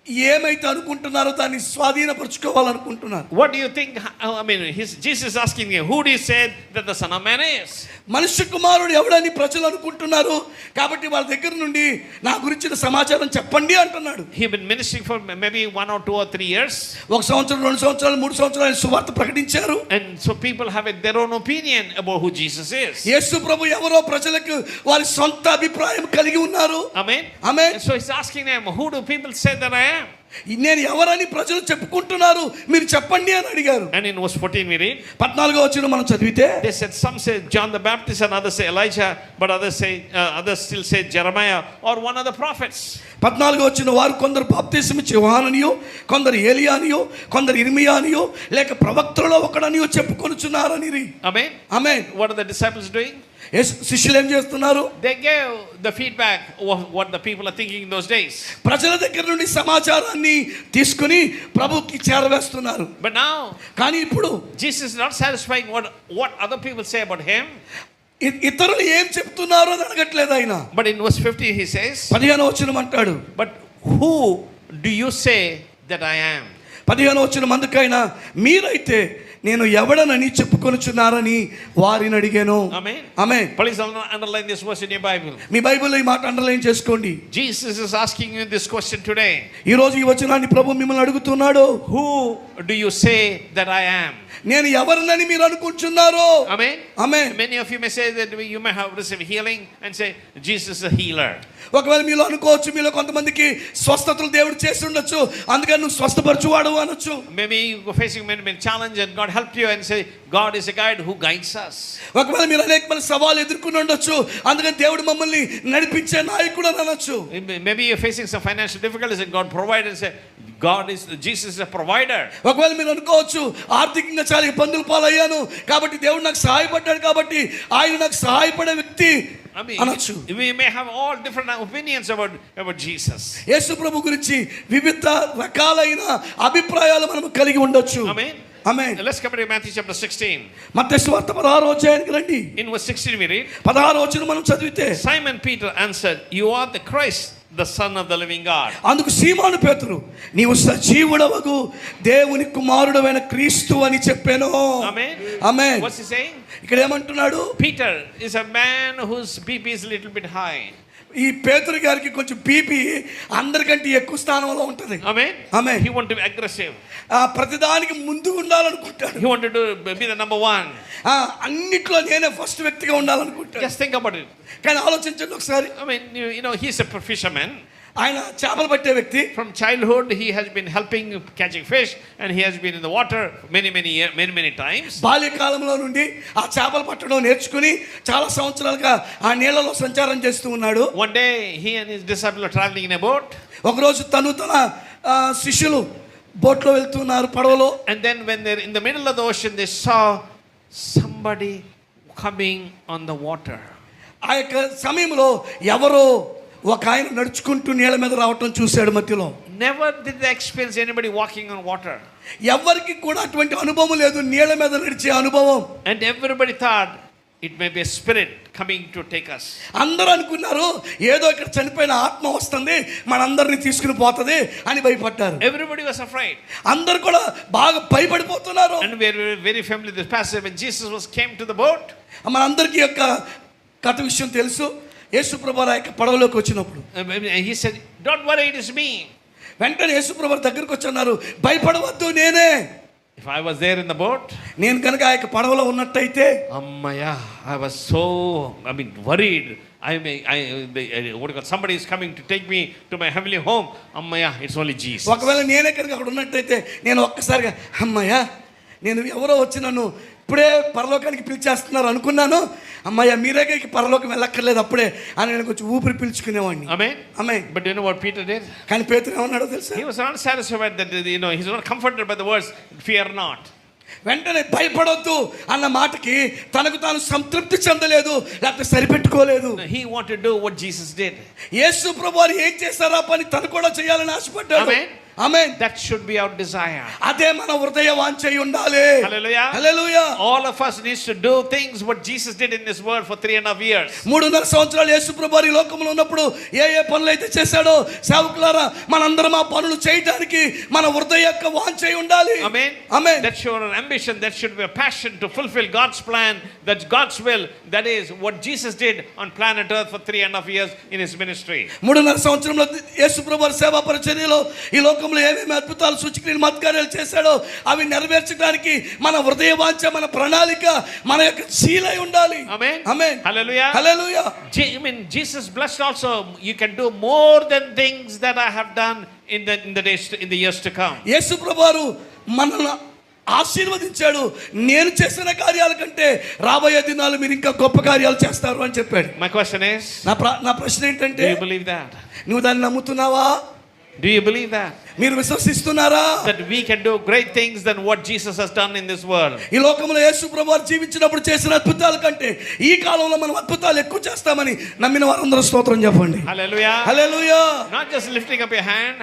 ఏమైతే అనుకుంటున్నారో దాన్ని స్వాధీనపరచుకోవాలనుకుంటున్నారు.
What do you think? I mean, Jesus is asking him, who do you say that the Son of Man is?
మనుష్య కుమారుడు ఎవడని ప్రజలు అనుకుంటున్నారు, కాబట్టి వాళ్ళ దగ్గర నుండి నా గురించిన సమాచారం చెప్పండి అంటున్నాడు.
He's been ministering for maybe 1 or 2 or 3 years.
1 సంవత్సరం, 2 సంవత్సరాలు, 3 సంవత్సరాలు ఆయన సువార్త ప్రకటించారు.
And so people have their own opinion about who Jesus is.
యేసు ప్రభు ఎవరో ప్రజలకు వారి సొంత అభిప్రాయం కలిగి ఉన్నారు.
Amen.
Amen.
And so he's asking them, who do people say that I am?
నేను ఎవరని ప్రజలు చెప్పుకుంటున్నారు, మీరు చెప్పండి అని అడిగారు.
And in verse 14 we read,
14వ వచనం మనం చదివితే,
they said, some say John the Baptist and others say Elijah, but others still say Jeremiah or one of the prophets.
14వ వచనం, వారు కొందరు బాప్తిసం ఇచ్చే యోహాననియో, కొందరు ఏలియానియో, కొందరు ఇర్మియానియో, లేక ప్రవక్తలలో ఒకడనియో చెప్పుకొనుచున్నారని.
Amen.
Amen.
What are the disciples doing?
శిష్యులు ఏం చేస్తున్నారు?
They gave the feedback of what the people are thinking in those days.
ప్రజల దగ్గర నుండి సమాచారాన్ని తీసుకుని ప్రభుకి చేరవేస్తున్నారు.
But now
కానీ ఇప్పుడు
Jesus is not satisfying what other people say about him.
ఇతరులు ఏం చెప్తున్నారో అని అడగట్లేదు ఆయన.
But in verse 50 he says,
15వ వచనం అంటాడు,
but who do you say that I am?
15వ వచనం, అందుకైనా మీరైతే నేను ఎవడనని చెప్పుకొనుచున్నారని వారిని అడిగాను.
Amen.
Amen.
Please underline this verse in your Bible.
మీ బైబిల్లో ఈ మాట అండర్లైన్ చేసుకోండి.
Jesus is asking you this question today.
ఈ రోజు ఈ వచనాన్ని ప్రభు మిమ్మల్ని అడుగుతున్నాడు.
Who do you say that I am?
నేను ఎవరినని మీరు అనుకుంటున్నారో?
Amen.
Amen.
Many of you may say that you may have received healing and say Jesus is a healer.
ఒకవేళ మీలో అనుకోవచ్చు, మీలో కొంతమందికి స్వస్థతలు దేవుడు చేసి ఉండొచ్చు, అందుకని నువ్వు స్వస్థపరచువాడు అనొచ్చు.
Maybe you are facing many challenges and God helped you and say God is a guide who guides us.
ఒకవేళ మీరు అనేకమైన సవాలు ఎదుర్కొని ఉండొచ్చు, అందుకని దేవుడు మమ్మల్ని నడిపించే నాయకుడు అని అనొచ్చు.
Maybe you are facing some financial difficulties and God provided and say Jesus is a provider.
ఒకవేళ మీరు అనుకోవచ్చు, ఆర్థికంగా చాలా ఇబ్బందులు పాలయ్యాను కాబట్టి దేవుడు నాకు సహాయపడ్డాడు కాబట్టి ఆయన నాకు సహాయపడే వ్యక్తి అనొచ్చు.
We may have all different opinions about Jesus.
యేసు ప్రభు గురించి వివిధ రకాలైన అభిప్రాయాలు మనం కలిగి ఉండొచ్చు.
Amen.
Amen.
Let's come to Matthew chapter 16.
మత్తయి సువార్త 16వ అధ్యాయానికి రండి.
In verse 16 we read,
16వ వచనం మనం చదివితే,
Simon Peter answered, you are the Christ, the Son of the living God.
అందుకు సీమోను పేతురు, నీవు సజీవుడవగు దేవుని కుమారుడవైన క్రీస్తు అని చెప్పాను.
Amen.
Amen.
What's he saying?
ఇక్కడ ఏమంటున్నాడు?
Peter is a man whose BP is a little bit high.
ఈ పేతురు గారికి కొంచెం బీపీ అందరికంటే ఎక్కువ స్థానంలో ఉంటుంది.
Amen.
Amen.
He wanted to be aggressive.
ప్రతిదానికి ముందు ఉండాలనుకుంటాడు.
He wanted to be the number one.
అన్నిట్లో నేనే ఫస్ట్ వ్యక్తిగా ఉండాలనుకుంటాడు.
Just think about it.
కానీ ఆలోచించండి ఒకసారి.
I mean, you know, he's a fisherman.
ఆయన చేపలు పట్టే వ్యక్తి.
From childhood he has been helping catching fish and he has been in the water many times.
బాల్యకాలంలో నుండి ఆ చేపలు పట్టడం నేర్చుకుని చాలా సంవత్సరాలుగా ఆ నీళ్ళలో సంచారం చేస్తూ ఉన్నాడు.
One day he and his disciples are traveling in a boat.
ఒకరోజు తన శిష్యులు బోట్లో వెళ్తున్నారు, పడవలో.
And then when they're in the middle of the ocean they saw somebody coming on the water.
ఆ యొక్క సమయంలో ఎవరో ఒక ఆయన నడుచుకుంటూ నీళ్ళ మీద రావటం చూశాడు మధ్యలో.
Never did they experience anybody walking on water.
ఎవరికి కూడా అటువంటి అనుభవం లేదు, నీళ్ళ మీద నడిచే అనుభవం.
And everybody thought it may be a spirit coming to take us.
అందరూ అనుకున్నారు ఏదో ఇక్కడ చనిపోయిన ఆత్మ వస్తుంది మనందరిని తీసుకుని పోతది అని భయపడ్డారు.
Everybody was afraid.
అందరూ కూడా బాగా భయపడిపోతున్నారు.
And we are very familiar with this passage when Jesus came to the boat.
మనందరికీ యొక్క కథ విషయం తెలుసు. యేసు ప్రభువు ఆ యొక్క పడవలోకి వచ్చినప్పుడు
He said, don't worry, it is me.
వెంటనే యేసు ప్రభువు దగ్గరికి వచ్చి అన్నారు, భయపడవద్దు నేనే.
If I was there in the boat,
నేను కనుక ఆ యొక్క పడవలో ఉన్నట్టయితే,
Ammaya, I was so worried. Somebody is coming to take me to my heavenly home. Ammaya, it's only Jesus.
ఒకవేళ నేనే కనుక అక్కడ ఉన్నట్టయితే నేను ఒక్కసారిగా అమ్మయ్యా, నేను ఎవరో వచ్చి నన్ను ఇప్పుడే పరలోకానికి పిలిచేస్తున్నారు అనుకున్నాను. అమ్మయ్య మీరే పరలోకం వెళ్ళక్కర్లేదు అప్పుడే అని నేను కొంచెం ఊపిరి పీల్చుకునేవాడిని.
Amen. But you know what Peter did?
కానీ పేతురు ఏమన్నాడో తెలుసా?
He was not satisfied that he's not comforted by the words fear not.
వెంటనే భయపడొద్దు అన్న మాటకి తనకు తాను సంతృప్తి చెందలేదు, లేకపోతే సరిపెట్టుకోలేదు.
He wanted to do what Jesus did.
యేసు ప్రభువారు ఏం చేశారో ఆ పని తను కూడా చేయాలని ఆశపడ్డాడు. ఆమేన్.
That should be our desire.
అదే మన హృదయ వాంఛ అయి ఉండాలి.
Hallelujah.
Hallelujah.
All of us needs to do things what Jesus did in this world for 3.5 years.
3.5 సంవత్సరాలు యేసు ప్రభువారు ఈ లోకంలో ఉన్నప్పుడు ఏ పనులు అయితే చేశాడో సేవకులారా మనందరం ఆ పనులు చేయడానికి మన హృదయ యొక్క వాంఛ అయి ఉండాలి.
Amen.
Amen.
That should be an ambition, that should be a passion to fulfill God's plan, that's God's will. That is what Jesus did on planet earth for 3.5 years in his ministry.
3.5 సంవత్సరంలో యేసు ప్రభువారు సేవా పరిచర్యలో ఈ లోకంలో ఏమేమి అద్భుతాలు సూచక్రియలు మహత్కార్యాలు చేశాడో అవి నెరవేర్చడానికి మన హృదయ వాంఛ, మన ప్రణాళిక, మన యొక్క శీలై ఉండాలి.
Amen.
Amen.
Hallelujah.
Hallelujah.
I mean, Jesus blessed also. You can do more than things that I have done in the years to come.
యేసు ప్రభువారు మనల్ని ఆశీర్వదించాడు. నేను చేసిన కార్యాల కంటే రాబోయే దినాలు మీరు ఇంకా గొప్ప కార్యాలు చేస్తారు అని చెప్పాడు.
My question is,
నా ప్రశ్న ఏంటంటే,
do you believe that?
నువ్వు దాన్ని నమ్ముతున్నావా?
Do you believe that?
మీరు విశ్వసిస్తున్నారా?
That we can do great things than what Jesus has done in this world.
ఈ లోకంలో యేసు ప్రభువారు జీవించినప్పుడు చేసిన అద్భుతాల కంటే ఈ కాలంలో మనం అద్భుతాలు ఎక్కువ చేస్తామని నమ్మిన వారందరూ స్తోత్రం చెప్పండి.
Hallelujah.
Hallelujah.
Not just lifting up your hand.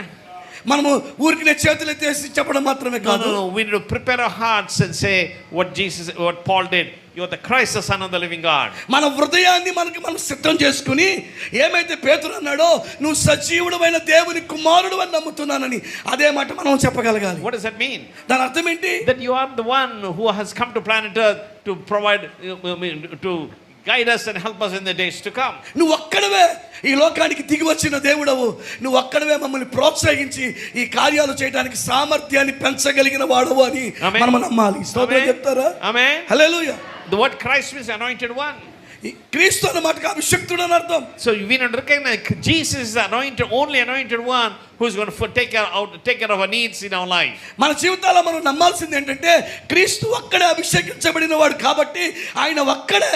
మనము ఊరికి చేతులు ఎత్తేసి చెప్పడం మాత్రమే కాదు.
No. We need to prepare our hearts and say what Paul did. You are the Christ, the Son of the living God.
మన హృదయాన్ని మనం సిద్ధం చేసుకుని ఏమైతే పేతురు అన్నాడో నువ్వు సజీవుడమైన దేవుని కుమారుడు అని నమ్ముతున్నానని అదే మాట మనం చెప్పగలగాలి.
What does that mean?
దాని అర్థం ఏంటి?
That you are the one who has come to planet earth to provide, to guide us and help us in the days to come.
నువ్వు ఒక్కడవే ఈ లోకానికి దిగి వచ్చిన దేవుడవు. నువ్వు ఒక్కడవే మమ్మల్ని ప్రోత్సహించి ఈ కార్యాలు చేయడానికి సామర్థ్యాన్ని పెంచగలిగిన వాడవు అని మనం నమ్మాలి. స్తోత్రం చెప్తారా?
Amen.
Hallelujah.
The word Christ means anointed one.
క్రీస్తు అన్న మాటకు అభిషిక్తుడు అని అర్థం.
So we need to recognize Jesus is the only anointed one who is going to take care of our needs in our life.
మన జీవితాల్లో మనం నమ్మాల్సింది ఏంటంటే క్రీస్తు ఒక్కడే అభిషేకించబడిన వాడు కాబట్టి ఆయన ఒక్కడే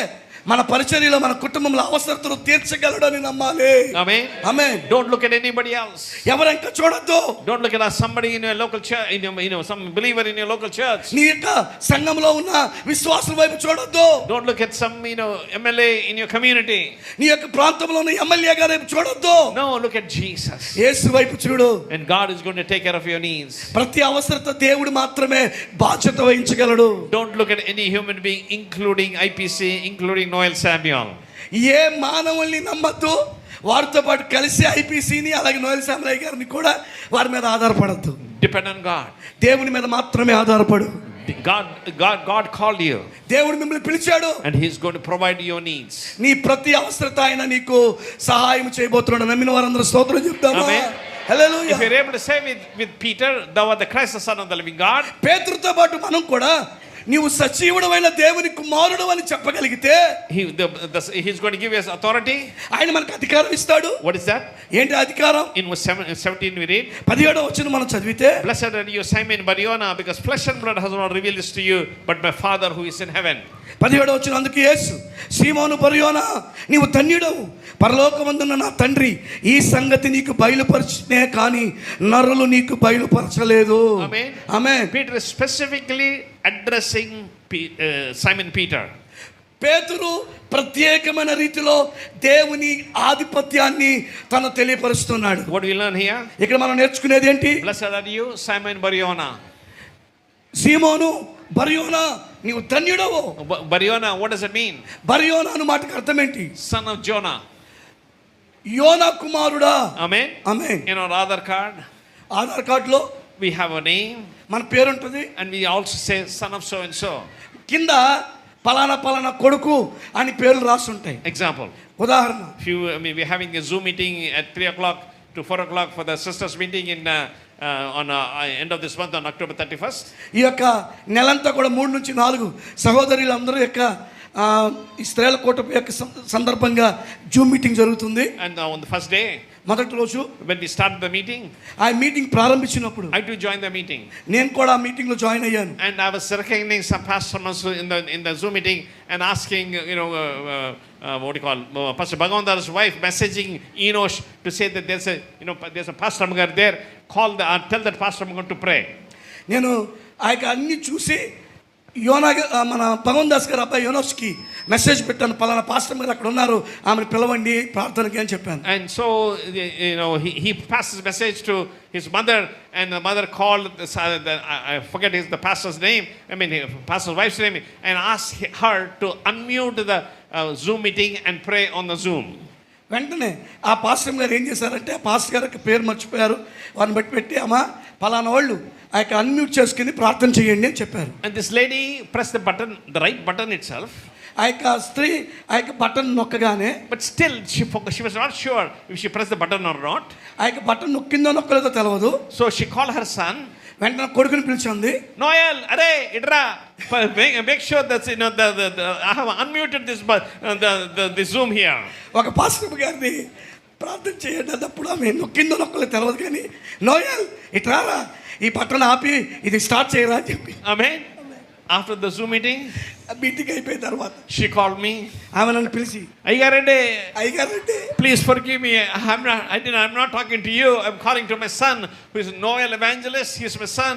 మన పరిచర్యలో మన కుటుంబంలో అవసరతలు తీర్చగలడని నమ్మాలి.
Amen.
Amen.
Don't look at anybody else.
ఎవరంక చూడొద్దు.
Don't look at somebody in your local church, some believer in your local church.
నీ యొక్క సంఘంలో ఉన్న విశ్వాసుల వైపు చూడొద్దు.
Don't look at some MLA in your community.
నీ యొక్క ప్రాంతంలో ఉన్న ఎమ్మెల్యే గారి వైపు చూడొద్దు.
No, look at Jesus.
యేసు వైపు చూడు.
And God is going to take care of your needs.
ప్రతి అవసరత దేవుడు మాత్రమే బాధ్యత వహించగలడు.
Don't look at any human being, including IPC, including Noel Samuel.
ఏ మానవుల్ని నమ్మద్దు. వారితో పాటు కలిసి ఐపీసీని అలాగే నోయల్ సామ్రాయ్ గారిని కూడా వారి మీద ఆధారపడద్దు.
Depend on God.
దేవుని మీద మాత్రమే ఆధారపడు.
God called you.
దేవుడు మిమ్మల్ని పిలిచాడు.
And He's going to provide your needs.
నీ ప్రతి అవసరత ఆయన నీకు సహాయం చేయబోతున్నాడు. నమ్మిన వారందరూ స్తోత్రం చెప్తామా?
Amen.
Hallelujah.
If you're able to say with Peter, thou art the Christ, the Son of the living God.
పేతురుతో పాటు మనం కూడా నీవు సజీవుడైన దేవుని కుమారుడు అని చెప్పగలిగితే
He's going to give us authority.
ఆయన మనకు అధికారం ఇస్తాడు.
What is that?
ఏంటి అధికారం?
In verse 17 we read,
17వ వచనం మనం చదివితే,
Blessed are you, Simon Bar-Yona, because flesh and blood has not revealed this to you, but my Father who is in heaven.
17వ వచనం అందుకు యేసు, సీమోను బర్-యోనా, నీవు ధన్యుడవు, పరలోకమందున్న నా తండ్రి ఈ సంగతి నీకు బయలుపరచనే కానీ నరులు నీకు బయలుపరచలేదు. ఆమేన్.
Peter is specifically addressing Simon Peter.
పేతురు ప్రత్యేకమైన రీతిలో దేవుని ఆధిపత్యాన్ని తను తెలియపరుస్తున్నాడు.
What do we learn here?
ఇక్కడ మనం నేర్చుకునేది ఏంటి?
Blessed are you, Simon Bar-Yona.
సీమోను బర్-యోనా, నీవు ధన్యుడవు.
Bar-Yona, what does it mean?
బర్-యోనా అను మాటకు అర్థం ఏంటి?
Son of Jonah.
యోనా కుమారుడా.
Amen.
Amen.
In our Aadhaar card,
Aadhaar కార్డులో
we have a name,
మన పేరు ఉంటుంది.
and we also say son of so and so.
కింద పలానా పలానా కొడుకు అని పేర్లు రాసి ఉంటాయి.
Example.
ఉదాహరణ,
we're having a Zoom meeting at 3 o'clock to 4 o'clock for the sisters meeting on end of this month on October 31st.
ఈ యొక్క నెలంతా కూడా 3 నుంచి 4 సహోదరులందరూ యొక్క ఈ స్త్రీల కూటమి యొక్క సందర్భంగా జూమ్ మీటింగ్ జరుగుతుంది.
And on the first day,
మొదటి రోజు
when we started the meeting,
ఆ మీటింగ్ ప్రారంభించినప్పుడు
I too joined the meeting.
నేను కూడా ఆ మీటింగ్ లో జాయిన్ అయ్యాను.
And I was recognizing some pastors in the Zoom meeting and asking, what do you call, Pastor Bhagavandar's wife messaging Enosh to say that there's a Pastor Magar there. Tell that Pastor Magar to pray.
నేను ఆ యొక్క అన్ని చూసి మన భగవన్ దాస్ గారు అబ్బాయి యోనోస్కి message పెట్టాను, పలానా పాస్టర్ మీరు అక్కడ ఉన్నారు, ఆమెను పిలవండి ప్రార్థనకి అని చెప్పాను.
And so, he passed his message to his mother, and the mother called, I forget the pastor's name, pastor's wife's name, and asked her to unmute the Zoom meeting and pray on the Zoom.
వెంటనే ఆ pastor గారు ఏం చేశారంటే, ఆ pastor గారికి పేరు మర్చిపోయారు, వారిని పెట్టి అమ్మ పలానా వాళ్ళు ఆ యొక్క అన్మ్యూట్ చేసుకుని ప్రార్థన చేయండి అని చెప్పారు.
And this lady pressed the button, the right button itself.
ఆ యొక్క స్త్రీ ఆ యొక్క button నొక్కగానే,
but still she was not sure if she pressed the button or not.
ఆ యొక్క బటన్ నొక్కిందో నొక్కలేదో తెలియదు.
So she called her son.
వెంటనే కొడుకుని పిలిచింది,
Noel, అరే ఇట్రా, make sure that I have unmuted this Zoom here.
ఒక పాస్టర్ గారిని ప్రార్థన చేయండి అన్నప్పుడు ఆమె నొక్కిందో నొక్కలేదో తెలియదు, కానీ నోయల్ ఇట్రారా, ఈ బటన్ ఆపి ఇది స్టార్ట్ చేయరా అని చెప్పి.
Amen. After the Zoom meeting,
meeting అయిపోయిన తర్వాత
she called me.
ఆమె నన్ను పిలిచి,
అయ్యగారండి,
please
forgive me, I'm not talking to you, I'm calling to my son who is Noel Evangelist. He's my son.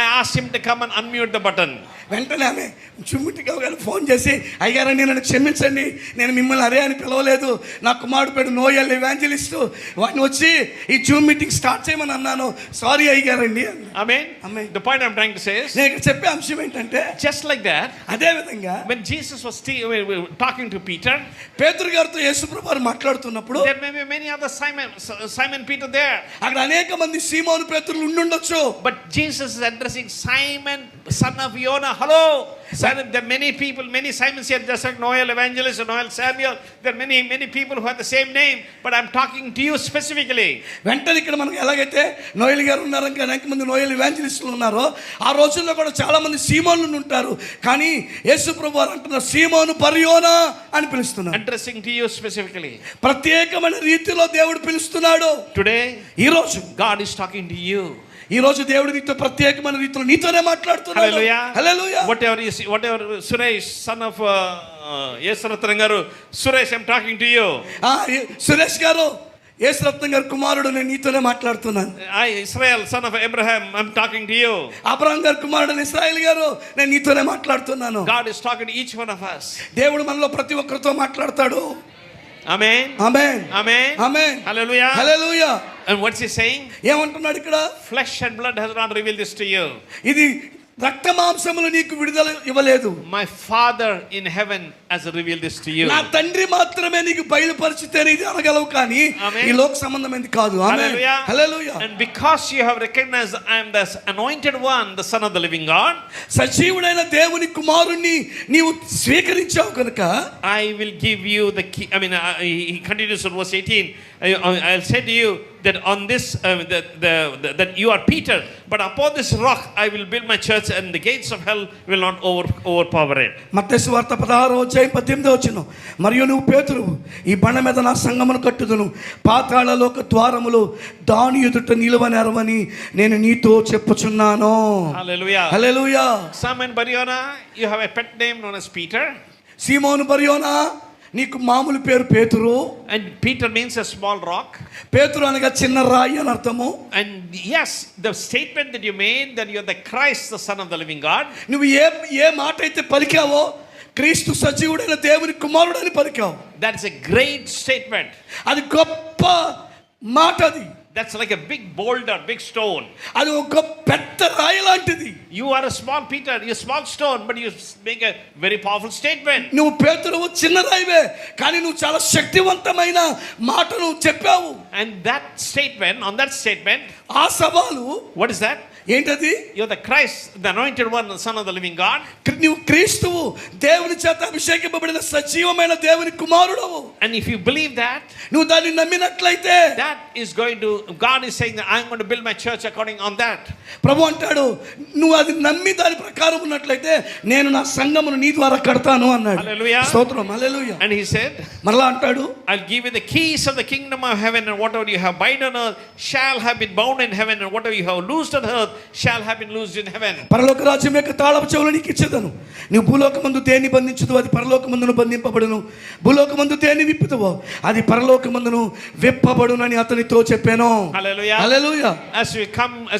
I asked him to come and unmute the button.
వెంటనే ఆమె చుమ్మిటిగా phone చేసి, అయ్యారండి నన్ను క్షమించండి, నేను మిమ్మల్ని అరే అని పిలవలేదు, నా కుమారుడు పేరు నోయల్ ఎవాంజలిస్ట్, వాడిని వచ్చి ఈ జూమ్ మీటింగ్ స్టార్ట్ చేయమని అన్నాను, సారీ అయ్యారండి.
Amen. The point I'm trying to say is,
నేను చెప్పే అంశం ఏంటంటే,
just like that,
అదే విధంగా
when Jesus was talking to Peter,
పేతురు గారితో యేసుప్రభువు వారు మాట్లాడుతున్నప్పుడు,
there may be many other Simon Peter there,
అక్కడ అనేక మంది సీమోను పేతురులు ఉండుండొచ్చు,
but Jesus is addressing Simon, son of Jonah. Hello. There are many people, many Simons here, just like Noel Evangelist and Noel Samuel. There are many people who have the same name, but I'm talking to you specifically.
వెంటనే ఇక్కడ మనకు ఎలాగైతే Noel గారు ఉన్నారు, ఇంకా అనేక మంది Noel ఎవాంజలిస్టులు ఉన్నారో, ఆ రోజుల్లో కూడా చాలా మంది సీమోన్లు ఉంటారు, కానీ యేసు ప్రభువు వారు అంటున్నారు సీమోను బర్యోనా అని పిలుస్తున్నారు.
Addressing to you specifically.
ప్రత్యేకమైన రీతిలో దేవుడు పిలుస్తున్నాడు.
Today,
ఈ రోజు
God is talking to you.
ఈ రోజు దేవుడు నీతో ప్రత్యేకమైన రీతిలో నీతోనే మాట్లాడుతున్నాడు.
హల్లెలూయా.
హల్లెలూయా.
Whatever Suresh, son of Yesrathan garu, Suresh, I'm talking to you.
Suresh గారు, యేసురత్నం గారు కుమారుడు, నేను నీతోనే మాట్లాడుతున్నాను.
Israel, son of Abraham, I'm talking to you.
Abraham గారు కుమారుడు ఇశ్రాయేల్ గారు, నేను నీతోనే మాట్లాడుతున్నాను.
God is talking to each one of us.
దేవుడు మనలో ప్రతి ఒక్కరితో మాట్లాడతాడు.
Amen.
Amen.
Amen.
Amen.
Hallelujah.
Hallelujah.
And what's he saying?
ఏమంటున్నాడు ఇక్కడ?
Flesh and blood has not revealed this to you.
ఇది రక్త మాంసములు నీకు విడుదల ఇవ్వలేదు,
My Father in heaven has revealed this to you.
నా తండ్రి మాత్రమే నీకు బయలుపరిచితే ఇది అనగలవు, కానీ ఈ లోక సంబంధమైనది కాదు.
Hallelujah.
Hallelujah.
And because you have recognized I am the anointed one, the son of the living God,
సజీవుడైన దేవుని కుమారుణ్ణి నీవు స్వీకరించావు కనుక,
I will give you the key. He continues in verse 18. I'll say to you that on this that you are Peter, but upon this rock I will build my church, and the gates of hell will not overpower it.
మత్తయి సువార్త 16:18 మరియు నువ్వు పేతురువు, ఈ బండ మీద నా సంఘమును కట్టుదును, పాతాళలోక ద్వారములు దాని ఎదుట నిలువనెరవని నేను నీతో చెప్పుచున్నాను.
Hallelujah.
Hallelujah.
Simon Barjona, you have a pet name known as Peter.
సీమోను బర్యోనా, నీకు మామూలు పేరు పేతురు.
And Peter means a small rock.
పేతురు అనగా చిన్న రాయి అని అర్థము.
And yes, the statement that you made that you are the Christ, the son of the living God,
నువ్వు ఏ మాట అయితే పలికావో, క్రీస్తు సజీవుడైన దేవుని కుమారుడని పలికావు,
that is a great statement.
అది గొప్ప మాట. అది
That's like a big boulder, big stone.
అది ఒక పెద్ద రాయి లాంటిది.
You are a small Peter, you're a small stone, but you make a very powerful statement.
నువ్వు పేతురువు చిన్న రాయివే, కానీ నువ్వు చాలా శక్తివంతమైన మాటను చెప్పావు.
And that statement, on that statement,
ఆ సవాలు
what is that?
ఏంటది?
You're the Christ, the anointed one, the son of the living God.
నువ్వు క్రీస్తువు, దేవుని చేత అభిషేకింపబడిన సజీవమైన దేవుని కుమారుడవు.
And if you believe that,
నువ్వు దాన్ని నమ్మినట్లయితే,
that is going to, God is saying that I'm going to build my church according on that.
ప్రభు అంటాడు, నువ్వు అది నమ్మి దాని ప్రకారం ఉన్నట్లయితే నేను నా సంఘమును నీ ద్వారా కడతాను అన్నాడు.
Hallelujah.
స్తోత్రం. హల్లెలూయా.
And he said,
మరలా అంటాడు,
I'll give you the keys of the kingdom of heaven, and whatever you have bound on earth shall have been bound in heaven, and whatever you have loosed on earth shall have been loosed in heaven.
పరలోక రాజ్యం యొక్క తాళపు చెవులు నీకు ఇచ్చేదను, నువ్వు భూలోకమందు దేన్ని బంధించుదు అది పరలోకమందును బంధింపబడును, భూలోకమందు దేన్ని విప్పుతావో అది పరలోకమందును విప్పబడునని అతనితో చెప్పాను.
Hallelujah.
Hallelujah.
As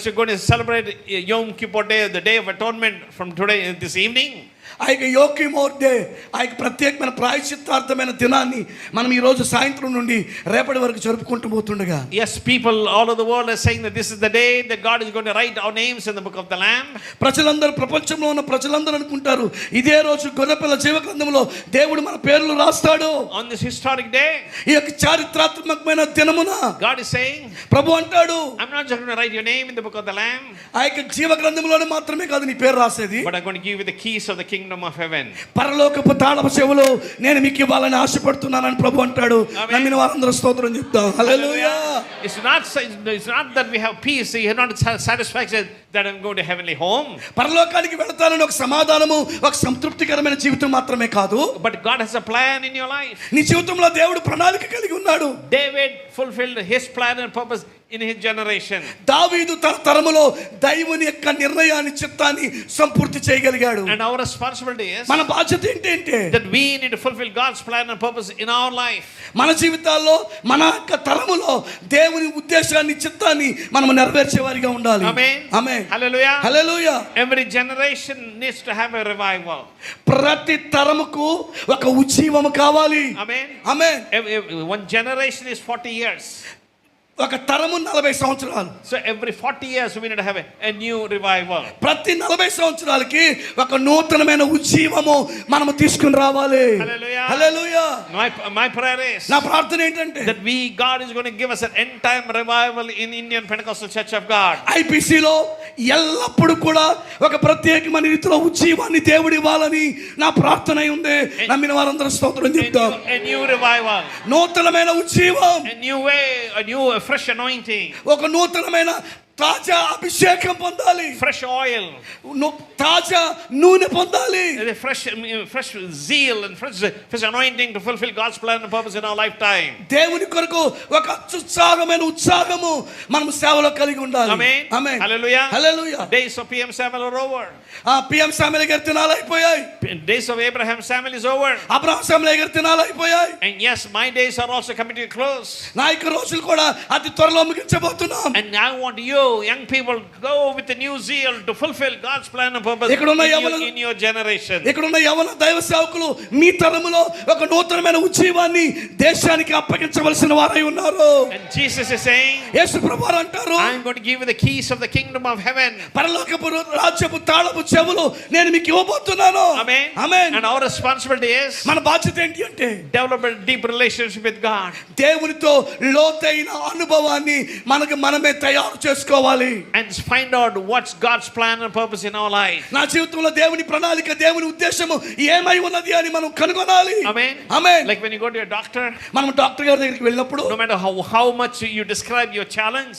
we're going to celebrate Yom Kippur Day, the Day of Atonement from today, this evening.
ఆ యొక్క యోకిమోర్ డే, ఆ యొక్క ప్రత్యేకమైన ప్రాయశ్చిత్తార్థమైన దినాన్ని మనం ఈ రోజు సాయంత్రం నుండి రేపటి వరకు జరుపుకుంటూ పోతుండగా,
Yes, people all over the world are saying that this is the day that God is going to write our names in the book of the Lamb.
ప్రజలందరూ, ప్రపంచంలో ఉన్న ప్రజలందరూ అనుకుంటారు ఇదే రోజు గొర్రెపిల్ల జీవ గ్రంథంలో దేవుడు మన పేర్లు రాస్తాడు.
On this historic day,
ఈ యొక్క చారిత్రాత్మకమైన దినమున
God is saying,
ప్రభు అంటాడు,
I'm not just going to write your name in the book of the Lamb,
ఆ యొక్క జీవ గ్రంథంలోనే మాత్రమే కాదు నీ పేరు రాసేది,
but I'm going to give you the keys of the kingdom of heaven.
పరలోకపు తాళపు చెవులు నేను మీకు ఇవ్వాలని ఆశపడుతున్నానని ప్రభు అంటాడు. నమ్మిన వారందరూ స్తోత్రం చెప్తాం. హల్లెలూయా.
It's not that we have peace, you are not satisfaction that I'm going to heavenly home.
పరలోకానికి వెళతానని ఒక సమాధానము, ఒక సంతృప్తికరమైన జీవితం మాత్రమే కాదు,
But God has a plan in your life.
నీ జీవితంలో దేవుడు ప్రణాళిక కలిగి ఉన్నాడు.
David fulfilled his plan and purpose in his generation.
దావీదు తన తరములో దైవుని యొక్క నిర్ణయాన్ని, చిత్తాన్ని సంపూర్తి చేయగలిగాడు.
And our responsibility is
మన బాధ్యత ఏంటంటే
that we need to fulfill God's plan and purpose in our life.
మన జీవితాల్లో, మన యొక్క తరములో దేవుని ఉద్దేశాన్ని, చిత్తాన్ని మనం నెరవేర్చే వారిగా ఉండాలి.
Amen.
Amen.
Hallelujah.
Hallelujah.
Every generation needs to have a revival.
ప్రతి తరముకు ఒక ఉజ్జీవము కావాలి.
Amen.
Amen.
One generation is 40 years.
ఒక తరము 40 సంవత్సరాలు.
So every 40 years we need to have a new revival.
ప్రతి 40 సంవత్సరాలకి ఒక నూతనమైన ఉజ్జీవము మనము తీసుకుని రావాలి.
Hallelujah.
Hallelujah.
My prayer is
నా ప్రార్థన ఏంటంటే
that God is going to give us an end time revival in Indian Pentecostal Church of God.
ఐపీసీలో ఎల్లప్పుడూ కూడా ఒక ప్రత్యేకమైన రీతిలో ఉజ్జీవాన్ని దేవుడు ఇవ్వాలని నా ప్రార్థన ఉంది. నమ్మిన వారందరూ స్తోత్రం చెప్తాం.
A new revival.
నూతనమైన ఉజ్జీవం,
A new way, a fresh anointing.
ఒక నూతనమైన తాజా అభిషేకం పొందాలి.
Fresh oil.
తాజా నూనె పొందాలి.
A fresh zeal and fresh anointing to fulfill God's plan and purpose in our lifetime.
దేవుని కొరకు ఒక అత్యుత్సాహమైన ఉత్సాహము మనం సేవలో కలిగి ఉండాలి.
Amen.
Amen.
Hallelujah.
Hallelujah.
Days of PM Samuel are over.
PM సామెల గారి దినాలు అయిపోయాయి.
Days of Abraham Samuel is over.
Abraham సామెల గారి దినాలు అయిపోయాయి.
And yes, my days are also coming to a close.
నా యొక్క రోజులు కూడా అతి త్వరలో ముగించబోతున్నాం.
And I want you, young people, go with the new zeal to fulfill God's plan and purpose in your generation.
ఇక్కడ ఉన్న యవన దైవ సేవకులు మీ తరములో ఒక నూతనమైన ఉజ్జీవాన్ని దేశానికి అప్పగించవలసిన వారై ఉన్నారు.
And Jesus is saying,
యేసు ప్రభువారు అంటారు,
I'm going to give you the keys of the kingdom of heaven.
పరలోకపు రాజ్యపు తాళపు చెవులు నేను మీకు ఇవ్వబోతున్నాను.
Amen.
Amen.
And our responsibility is
మన బాధ్యత ఏంటి అంటే
develop a deep relationship with God.
దేవునితో లోతైన అనుభవాన్ని మనమే తయారు చేసుకోవాలి.
And find out what's God's plan and purpose in our life.
నా జీవితంలో దేవుని ప్రణాళిక, దేవుని ఉద్దేశము ఏమై ఉన్నది అని మనం కనుగొనాలి.
Amen.
Amen.
Like when you go to your doctor,
మనం డాక్టర్ గారి దగ్గరికి వెళ్ళినప్పుడు
no matter how much you describe your challenge,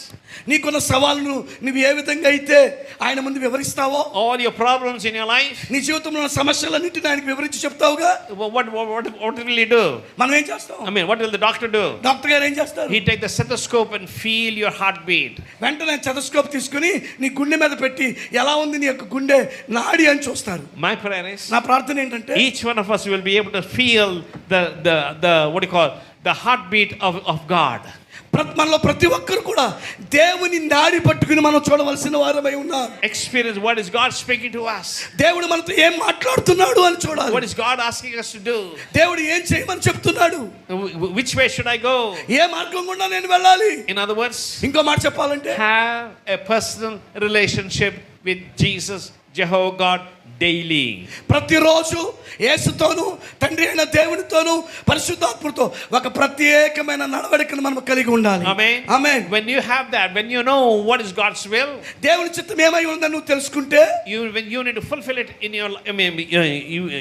నీకున్న సవాలును నువ్వు ఏ విధంగా అయితే ఆయన ముందు వివరిస్తావో,
all your problems in your life,
నీ జీవితంలో ఉన్న సమస్యలన్నింటినీ ఆయనకు వివరించి చెప్తావుగా,
what will he do?
మనం ఏం చేస్తాం?
I mean, what will the doctor do?
Doctor గారు ఏం చేస్తారు?
He take the stethoscope and feel your heartbeat.
వెంటనే స్టెథోస్కోప్ తీసుకుని నీ గుండె మీద పెట్టి ఎలా ఉంది నీ యొక్క గుండె నాడి అని చూస్తారు.
My prayer is
నా ప్రార్థన ఏంటంటే
each one of us will be able to feel the what do you call the heartbeat of God.
మనలో ప్రతి ఒక్కరు కూడా దేవుని నాడి పట్టుకుని మనం చూడవలసిన వారమై ఉన్నాం.
Experience what is God speaking to us.
దేవుడు మనతో ఏం మాట్లాడుతున్నాడు అని చూడాలి.
What is God asking us to do?
దేవుడు ఏం చేయమని చెప్తున్నాడు?
Which way should I go?
ఏ మార్గం గుండా నేను వెళ్ళాలి?
In other words,
ఇంకో మాట చెప్పాలంటే
have a personal relationship with Jesus, Jehovah God, daily.
ప్రతిరోజు యేసుతోను, తండ్రి అయిన దేవునితోను, పరిశుద్ధాత్మతో ఒక ప్రత్యేకమైన నడవడికను మనం కలిగి ఉండాలి.
Amen.
Amen.
When you have that, when you know what is God's will,
దేవుని చిత్తం ఏమై ఉందని నువ్వు తెలుసుకుంటే,
when you need to fulfill it in your, I mean,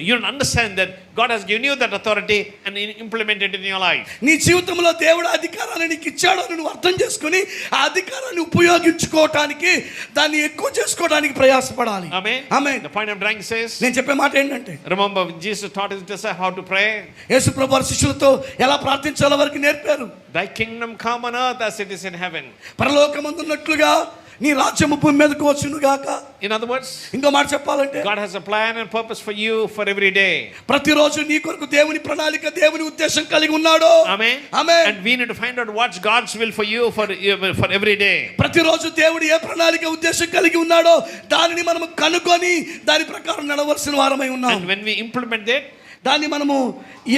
you understand that God has given you that authority and implement it in your life.
నీ జీవితంలో దేవుడు అధికారాన్ని నీకు ఇచ్చాడు అని నువ్వు అర్థం చేసుకుని ఆ అధికారాన్ని ఉపయోగించుకోవటానికి, దాన్ని ఎక్కువ చేసుకోవడానికి ప్రయాసపడాలి.
Amen.
Amen.
The point I'm trying to say is,
నేను చెప్పే మాట ఏంటంటే,
remember Jesus taught his disciples how to pray.
యేసు ప్రభువారు శిష్యులతో ఎలా ప్రార్థించాలో వారికి నేర్పారు.
Thy kingdom come on earth as it is in heaven.
పరలోకమందున్నట్లుగా నీ రాజ్యము భూమి మీదకు వచ్చును గాక.
In other words,
ఇంకో మాట చెప్పాలంటే
God has a plan and purpose for you for every day.
ప్రతిరోజు నీ కొరకు దేవుని ప్రణాళిక, దేవుని ఉద్దేశం కలిగి ఉన్నాడు.
Amen.
Amen.
And we need to find out what's God's will for you for every day.
ప్రతిరోజు దేవుడు ఏ ప్రణాళిక, ఉద్దేశం కలిగి ఉన్నాడో దానిని మనము కనుగొని దాని ప్రకారం నడవలసిన వారమై ఉన్నాం.
And when we implement that,
దాన్ని మనము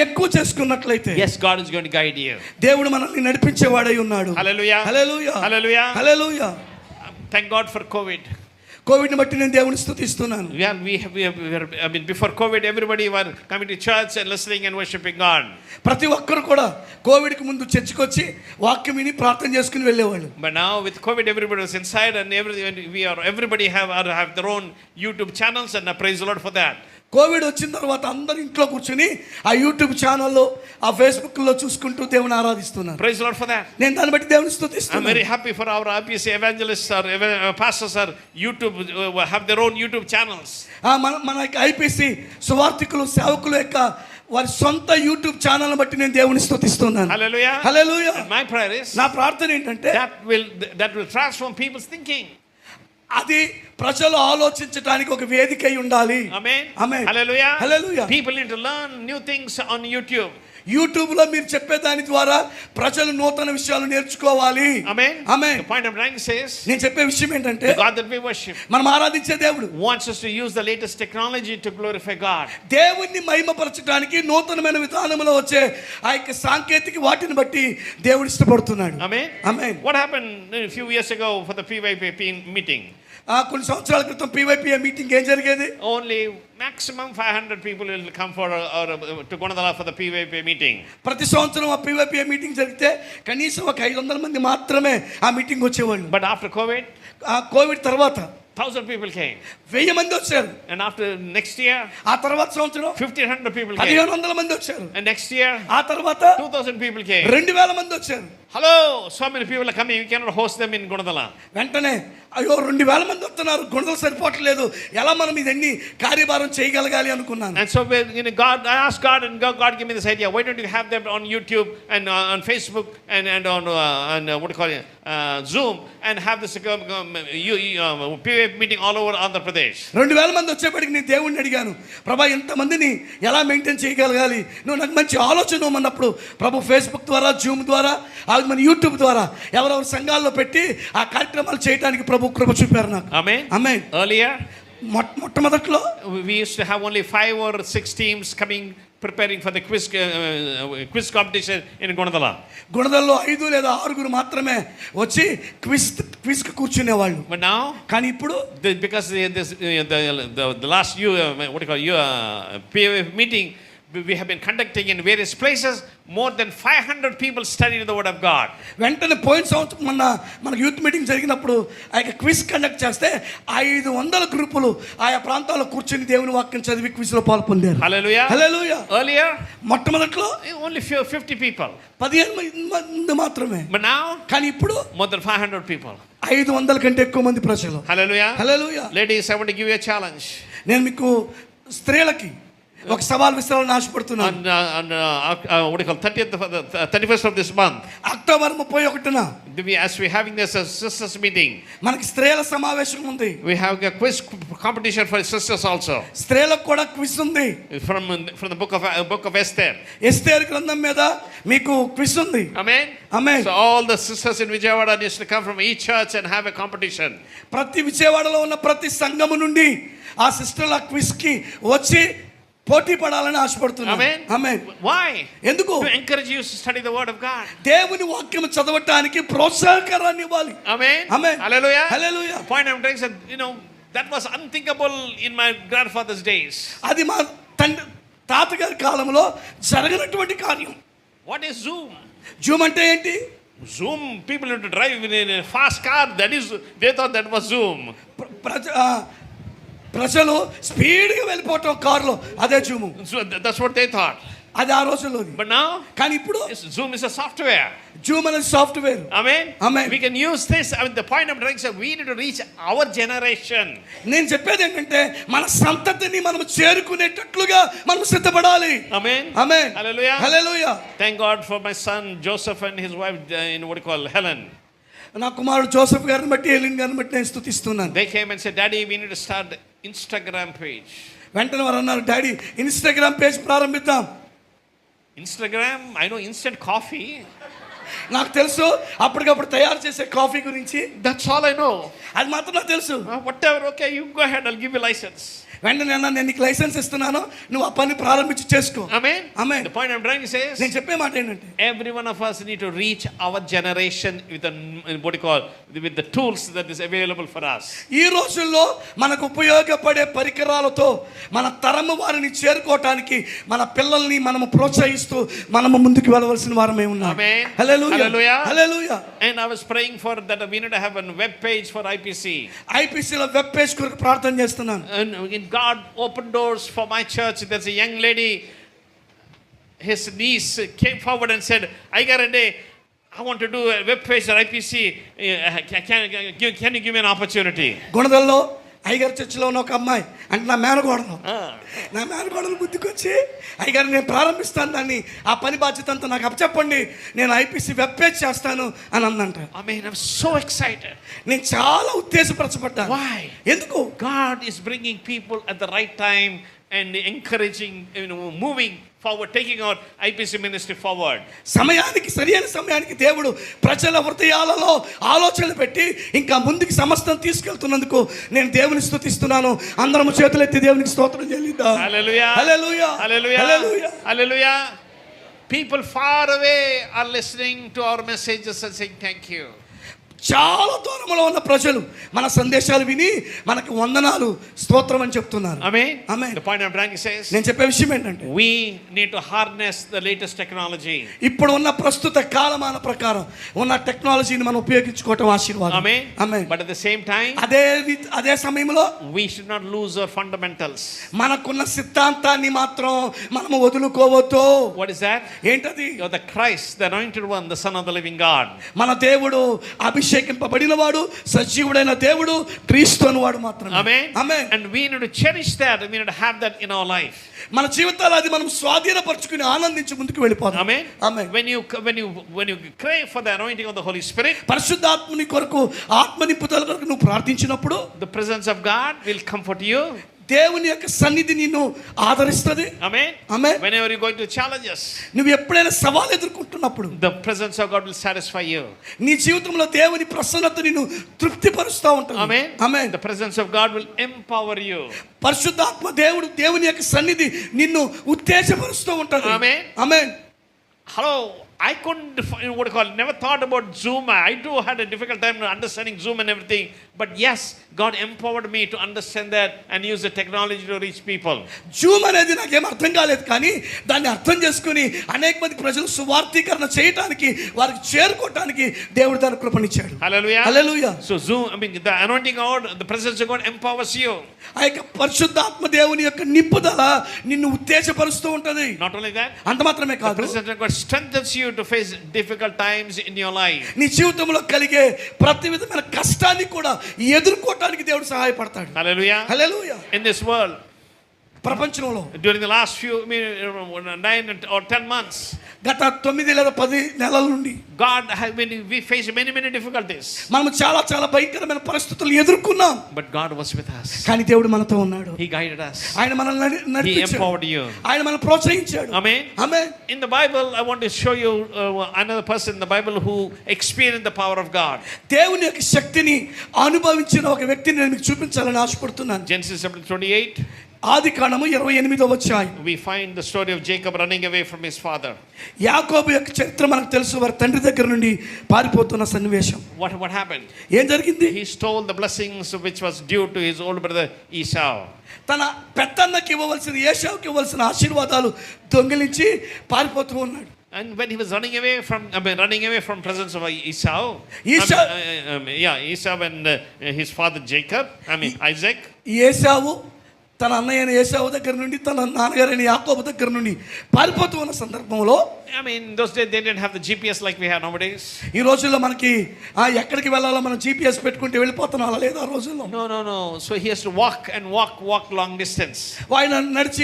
ఎక్కువ చేసుకున్నట్లయితే
yes, God is going to guide you.
దేవుడు మనల్ని నడిపించేవాడై ఉన్నాడు.
Hallelujah.
Hallelujah.
Hallelujah.
Hallelujah.
Thank God for COVID.
కోవిడ్ని బట్టి నేను దేవుని స్తుతిస్తున్నాను.
I mean, before COVID, everybody were coming to church and listening and worshiping God.
ప్రతి ఒక్కరు కూడా కోవిడ్కి ముందు చర్చికి వచ్చి వాక్యం విని ప్రార్థన చేసుకుని వెళ్ళేవాళ్ళు.
But now with COVID, everybody was inside, and everybody have their own YouTube channels, and I praise the Lord for that.
Covid వచ్చిన తర్వాత అందరు ఇంట్లో కూర్చొని ఆ యూట్యూబ్ ఛానల్లో, ఆ ఫేస్బుక్లో చూసుకుంటూ దేవుని ఆరాధిస్తున్నారు.
Praise the Lord for that.
నేను దాన్ని బట్టి దేవుని
I'm
స్తుతిస్తున్నాను.
very happy for our IPC evangelists or pastors or YouTube have their own YouTube channels.
మన యొక్క ఐపీసీ సువార్థికులు, సేవకుల యొక్క వారి సొంత యూట్యూబ్ ఛానల్ బట్టి నేను దేవుని స్తుతిస్తున్నాను.
Hallelujah.
Hallelujah.
And my prayer is
నా ప్రార్థన ఏంటంటే
that will transform people's thinking.
అది ప్రజలు ఆలోచించడానికి ఒక వేదిక అయి ఉండాలి.
Amen.
Amen.
Hallelujah.
Hallelujah.
People need to learn new things on YouTube.
YouTube లో మీరు చెప్పే దాని ద్వారా ప్రజలు నూతన విషయాలు నేర్చుకోవాలి.
Amen.
Amen.
The point I'm trying to say is,
నేను చెప్పే విషయం ఏంటంటే
the God that we worship
మనం ఆరాధించే దేవుడు
wants us to use the latest technology to glorify God.
దేవుణ్ణి మహిమపరచడానికి నూతనమైన విధానంలో వచ్చే ఆ యొక్క సాంకేతిక వాటిని బట్టి దేవుడు ఇష్టపడుతున్నాడు.
Amen.
Amen.
What happened a few years ago for the PYP meeting?
కొన్ని సంవత్సరాల క్రితం PYPA మీటింగ్ ఏం జరిగేది?
Only maximum 500 people will come for to Gunadala for the PYP meeting.
ప్రతి సంవత్సరం ఆ PYPA మీటింగ్ జరిగితే కనీసం ఒక 500 మంది మాత్రమే ఆ మీటింగ్ వచ్చేవాళ్ళు.
But after COVID,
ఆ కోవిడ్ తర్వాత
1,000 people came.
1000 మంది వచ్చారు.
And after next year,
ఆ తర్వాత సంవత్సరం
1,500 people came.
1500 మంది వచ్చారు.
And next year,
ఆ తర్వాత
2,000 people came.
2000 మంది వచ్చారు.
Hello, so many people are coming. We cannot host them in Gunadala.
వెంటనే అయ్యో 2000 మంది వస్తున్నారు, గుణదలు సరిపోవట్లేదు, ఎలా మనం ఇదన్నీ కార్యభారం చేయగలగాలి అనుకున్నాను.
And so I asked God, and God gave me this idea. Why don't you have them on YouTube and on Facebook and on what do you call it, Zoom, and have this PYP meeting all over Andhra Pradesh.
2000 మంది వచ్చేప్పటికి నేను దేవుడిని అడిగాను, ప్రభా ఇంతమందిని ఎలా maintain చేయగలగాలి, నువ్వు నాకు మంచి ఆలోచన ఇవ్వమన్నప్పుడు ప్రభు ఫేస్బుక్ ద్వారా, జూమ్ ద్వారా, మన యూట్యూబ్ ద్వారా ఎవరెవరు సంఘాల్లో పెట్టి ఆ కార్యక్రమాలు చేయడానికి ప్రభు కృప చూపారు నాకు.
Amen.
Amen.
Earlier,
మొట్టమొదట్లో
we used to have only 5 or 6 teams coming preparing for the quiz competition in Gunadala.
గుణదల్లో 5 లేదా 6 మాత్రమే వచ్చి క్విజ్ కు కూర్చునేవాళ్ళు.
But now,
కానీ ఇప్పుడు
because the last PYP meeting we have been conducting in various places, more than 500 people studied the word of God.
వెంటనే పోయిన సంవత్సరం మన యూత్ మీటింగ్ జరిగినప్పుడు ఆ యొక్క క్విజ్ కండక్ట్ చేస్తే 500 గ్రూపులు ఆయా ప్రాంతాల్లో కూర్చొని దేవుని వాక్యం చదివి క్విజ్ లో పాల్పొందారు.
Hallelujah.
హల్లెలూయా.
Earlier,
మొట్టమొదట్లో
only 50 people.
15 మంది మాత్రమే.
But now,
కానీ ఇప్పుడు
more than 500 people.
500 కంటే ఎక్కువ మంది ప్రజలు.
Hallelujah.
Hallelujah.
Ladies, I want to give you a challenge.
నేను మీకు స్త్రీలకి ఒక సవాల్ విసిరాలని ఆశపడుతున్నాను.
On 31st of this month,
October 31న
as we having this sisters meeting,
మనకి స్త్రీల సమావేశం ఉంది.
we have a quiz competition for sisters also.
స్త్రీలకు కూడా క్విజ్ ఉంది.
From the book of Esther.
ఎస్తేరు గ్రంథం మీద మీకు క్విజ్ ఉంది.
Amen.
Amen.
So all the sisters in Vijayawada used to come from each church and have a competition.
ప్రతి విజయవాడలో ఉన్న ప్రతి సంఘము నుండి ఆ సిస్టర్ల క్విజ్ కి వచ్చి పోటీ పడాలని ఆశపడుతున్నాను.
Amen.
Amen.
Why?
ఎందుకు?
To encourage you to study the word of God.
దేవుని వాక్యం చదవటానికి ప్రోత్సాహకరాన్ని ఇవ్వాలి.
Amen.
Amen.
Hallelujah.
Hallelujah.
The point I'm trying to say, that was unthinkable in my grandfather's days.
అది మా తాతగారి కాలంలో జరగనటువంటి కార్యం.
What is Zoom?
జూమ్ అంటే ఏంటి?
Zoom, people have to drive in a fast car. They thought that was Zoom.
ప్రజలు స్పీడ్గా వెళ్ళిపోవటం కారులో, అదే zoom.
So that's what they thought.
అది ఆ రోజుల్లోది.
But now,
కానీ ఇప్పుడు
Zoom is a software.
Zoom అనేది software.
Amen.
Amen.
We can use this. I mean, the point I'm trying to say, we need to reach our generation.
నేను చెప్పేది ఏంటంటే మన సంతతిని మనం చేరుకునేటట్లుగా మనం సిద్ధపడాలి.
Amen.
Amen.
Hallelujah.
Hallelujah.
Thank God for my son Joseph and his wife Helen.
నా కుమారుడు Joseph గారిని బట్టి ఎలిన్ గారిని బట్టి నేను స్తుతిస్తున్నాను.
They came and said, Daddy, we need to start the Instagram page.
వెంటనే వారు అన్నారు, డాడీ ఇన్స్టాగ్రామ్ పేజ్ ప్రారంభిద్దాం.
Instagram, I know instant coffee.
నాకు తెలుసు అప్పటికప్పుడు తయారు చేసే కాఫీ గురించి,
That's all I know.
అది మాత్రం నాకు తెలుసు.
Whatever, okay, you go ahead, I'll give you license.
వెంటనే అన్నా, నేను నీకు లైసెన్స్ ఇస్తున్నాను, నువ్వు ఆ పని ప్రారంభించి చేసుకో.
Amen.
Amen.
The point I'm trying to say is,
నేను చెప్పే మాట ఏంటంటే,
every one of us need to reach our generation with the what do you call, with the tools that is available for us.
ఈ రోజుల్లో మనకు ఉపయోగపడే పరికరాలతో మన తరము వారిని చేరుకోవటానికి మన పిల్లల్ని మనము ప్రోత్సహిస్తూ మనము ముందుకు వెళ్ళవలసిన వారమే ఉన్నాం.
Amen.
Hallelujah.
Hallelujah.
Hallelujah.
And I was praying for that we need to have a web page for IPC.
ఐపీసీలో వెబ్ పేజ్ కొరకు ప్రార్థన చేస్తున్నాను.
And in God opened doors for my church. There's a young lady, his niece came forward and said, I got a day, I want to do a web page at IPC. Can you give me an opportunity?
గుణదల్లో అయ్యగారి చర్చిలో ఉన్న ఒక అమ్మాయి అంటే నా మేనగోడలు బుద్ధికొచ్చి, అయ్యగారు నేను ప్రారంభిస్తాను దాన్ని, ఆ పని బాధ్యత అంతా నాకు అప్పచెప్పండి, నేను ఐపీసీ వెబ్ పేజ్ చేస్తాను అని అందంట.
I mean, I'm so excited.
నేను చాలా ఉత్తేజపరచబడ్డాను.
Why?
ఎందుకు?
God is bringing people at the right time and encouraging, moving forward, taking our IPC ministry forward.
సమయానికి, సరైన సమయానికి దేవుడు ప్రజల హృదయాలలో ఆలోచనలు పెట్టి ఇంకా ముందుకు సమస్తం తీసుకెళ్తున్నందుకు నేను దేవుని స్తుతిస్తున్నాను. అందరం చేతులెత్తి దేవునికి స్తోత్రం చెల్లిద్దాం.
Hallelujah.
Hallelujah.
Hallelujah.
Hallelujah.
Hallelujah. People far away are listening to our messages and saying thank you.
చాలా దూరంలో ఉన్న ప్రజలు మన సందేశాలు విని మనకి వందనాలు, స్తోత్రం అని చెప్తున్నారు.
Amen.
Amen.
The point I'm trying to say is,
నేను చెప్పే విషయం ఏంటంటే,
we need to harness the latest technology.
ఇప్పుడు ఉన్న ప్రస్తుత కాలమాన ప్రకారం ఉన్న టెక్నాలజీని మనం ఉపయోగించుకోవటం ఆశీర్వాదం.
Amen.
Amen.
But at the same time,
అదే సమయంలో
we should not lose our fundamentals.
మనకున్న సిద్ధాంతాన్ని మాత్రం మనం వదులుకోవద్దు.
What is that?
ఏంటది?
You're the Christ, the anointed one, the Son of the living God.
మన దేవుడు అభిషేకింపబడిన వాడు, సజీవుడైన దేవుడు, క్రీస్తు అనువాడు మాత్రమే.
Amen.
Amen.
And we need to cherish that. We need to have that in our life.
మన జీవితాలు అది మనం స్వాధీనపరచుకుని ఆనందించి ముందుకు వెళ్ళిపోతాం.
Amen.
Amen.
When you crave for the anointing of the Holy Spirit,
పరిశుద్ధాత్మని కొరకు, ఆత్మ నింపుదల కొరకు నువ్వు ప్రార్థించినప్పుడు
the presence of God will comfort you.
దేవుని యొక్క సన్నిధి నిన్ను ఆదరిస్తుంది.
Amen.
Amen.
Whenever you're going to challenges,
నువ్వు ఎప్పుడైనా సవాలు ఎదుర్కొంటున్నప్పుడు
the presence of God will satisfy you.
నీ జీవితంలో దేవుని ప్రసన్నత నిన్ను తృప్తిపరుస్తూ ఉంటుంది.
Amen.
Amen.
The presence of God will empower you.
పరిశుద్ధాత్మ దేవుని యొక్క సన్నిధి నిన్ను ఉత్తేజపరుస్తూ ఉంటుంది.
Amen.
Amen.
Hello. I couldn't, what do you call, never thought about Zoom. I too had a difficult time understanding Zoom and everything. But yes, God empowered me to understand that and use the technology to reach people.
Zoom అనేది నాకేం అర్థం కాలేదు, కానీ దాన్ని అర్థం చేసుకుని అనేక మంది ప్రజలు సువార్తీకరణ చేయడానికి, వారికి చేరుకోవడానికి దేవుడు దాని కృపనిచ్చాడు.
Hallelujah.
Hallelujah.
So Zoom, I mean, the anointing of God, the presence of God empowers you.
ఆ యొక్క పరిశుద్ధాత్మ దేవుని యొక్క నింపుదల నిన్ను ఉత్తేజపరుస్తూ ఉంటుంది.
Not only that,
అంత మాత్రమే
the
కాదు,
presence of God strengthens you to face difficult times in your life.
నీ జీవితంలో కలిగే ప్రతి విధమైన కష్టాన్ని కూడా ఎదుర్కోవటానికి దేవుడు సహాయపడతాడు.
Hallelujah.
Hallelujah.
In this world,
ప్రపంచంలో
during the last few 9 or 10 months,
గత 9 లేదా 10 నెలల నుండి
God has been, we face many difficulties.
మనం చాలా భయంకరమైన పరిస్థితులు ఎదుర్కొన్నాం.
But God was with us.
కానీ దేవుడు మనతో ఉన్నాడు.
He guided us.
ఆయన మనల్ని
He
నడిపించాడు.
empowered you.
ఆయన మనల్ని ప్రోత్సహించాడు.
Amen.
Amen.
In the Bible, I want to show you another person in the Bible who experienced the power of God.
దేవుని యొక్క శక్తిని అనుభవించిన ఒక వ్యక్తిని నేను మీకు చూపించాలని ఆశపడుతున్నాను.
Genesis chapter 28.
ఆదికాండము 28వ అధ్యాయం.
We find the story of Jacob running away from his father.
యాకోబు యొక్క చరిత్ర మనకు తెలుసు. వారి తండ్రి దగ్గర నుండి పారిపోతున్న సన్నివేశం.
What happened?
ఏం జరిగింది?
He stole the blessings which was due to his older brother Esau.
తన పెద్దన్నకి ఇవ్వవలసిన, ఏశావుకి ఇవ్వవలసిన ఆశీర్వాదాలు దొంగిలించి పారిపోతూ ఉన్నాడు.
And when he was running away from presence of Esau, Esau and his father Jacob, Isaac.
ఏశావు తన అన్నయ్య ఏసావు దగ్గర నుండి తన నాన్నగారైన యాకోబు దగ్గర నుండి పారిపోతూ ఉన్న సందర్భంలో,
I mean, in those days they didn't have the GPS like we have nowadays.
ఈ రోజుల్లో మనకి ఎక్కడికి వెళ్ళాలో మనం GPS పెట్టుకుంటే వెళ్ళిపోతున్నాం, అలా లేదు ఆ రోజుల్లో.
No. So he has to walk long distance.
ఆయన నడిచి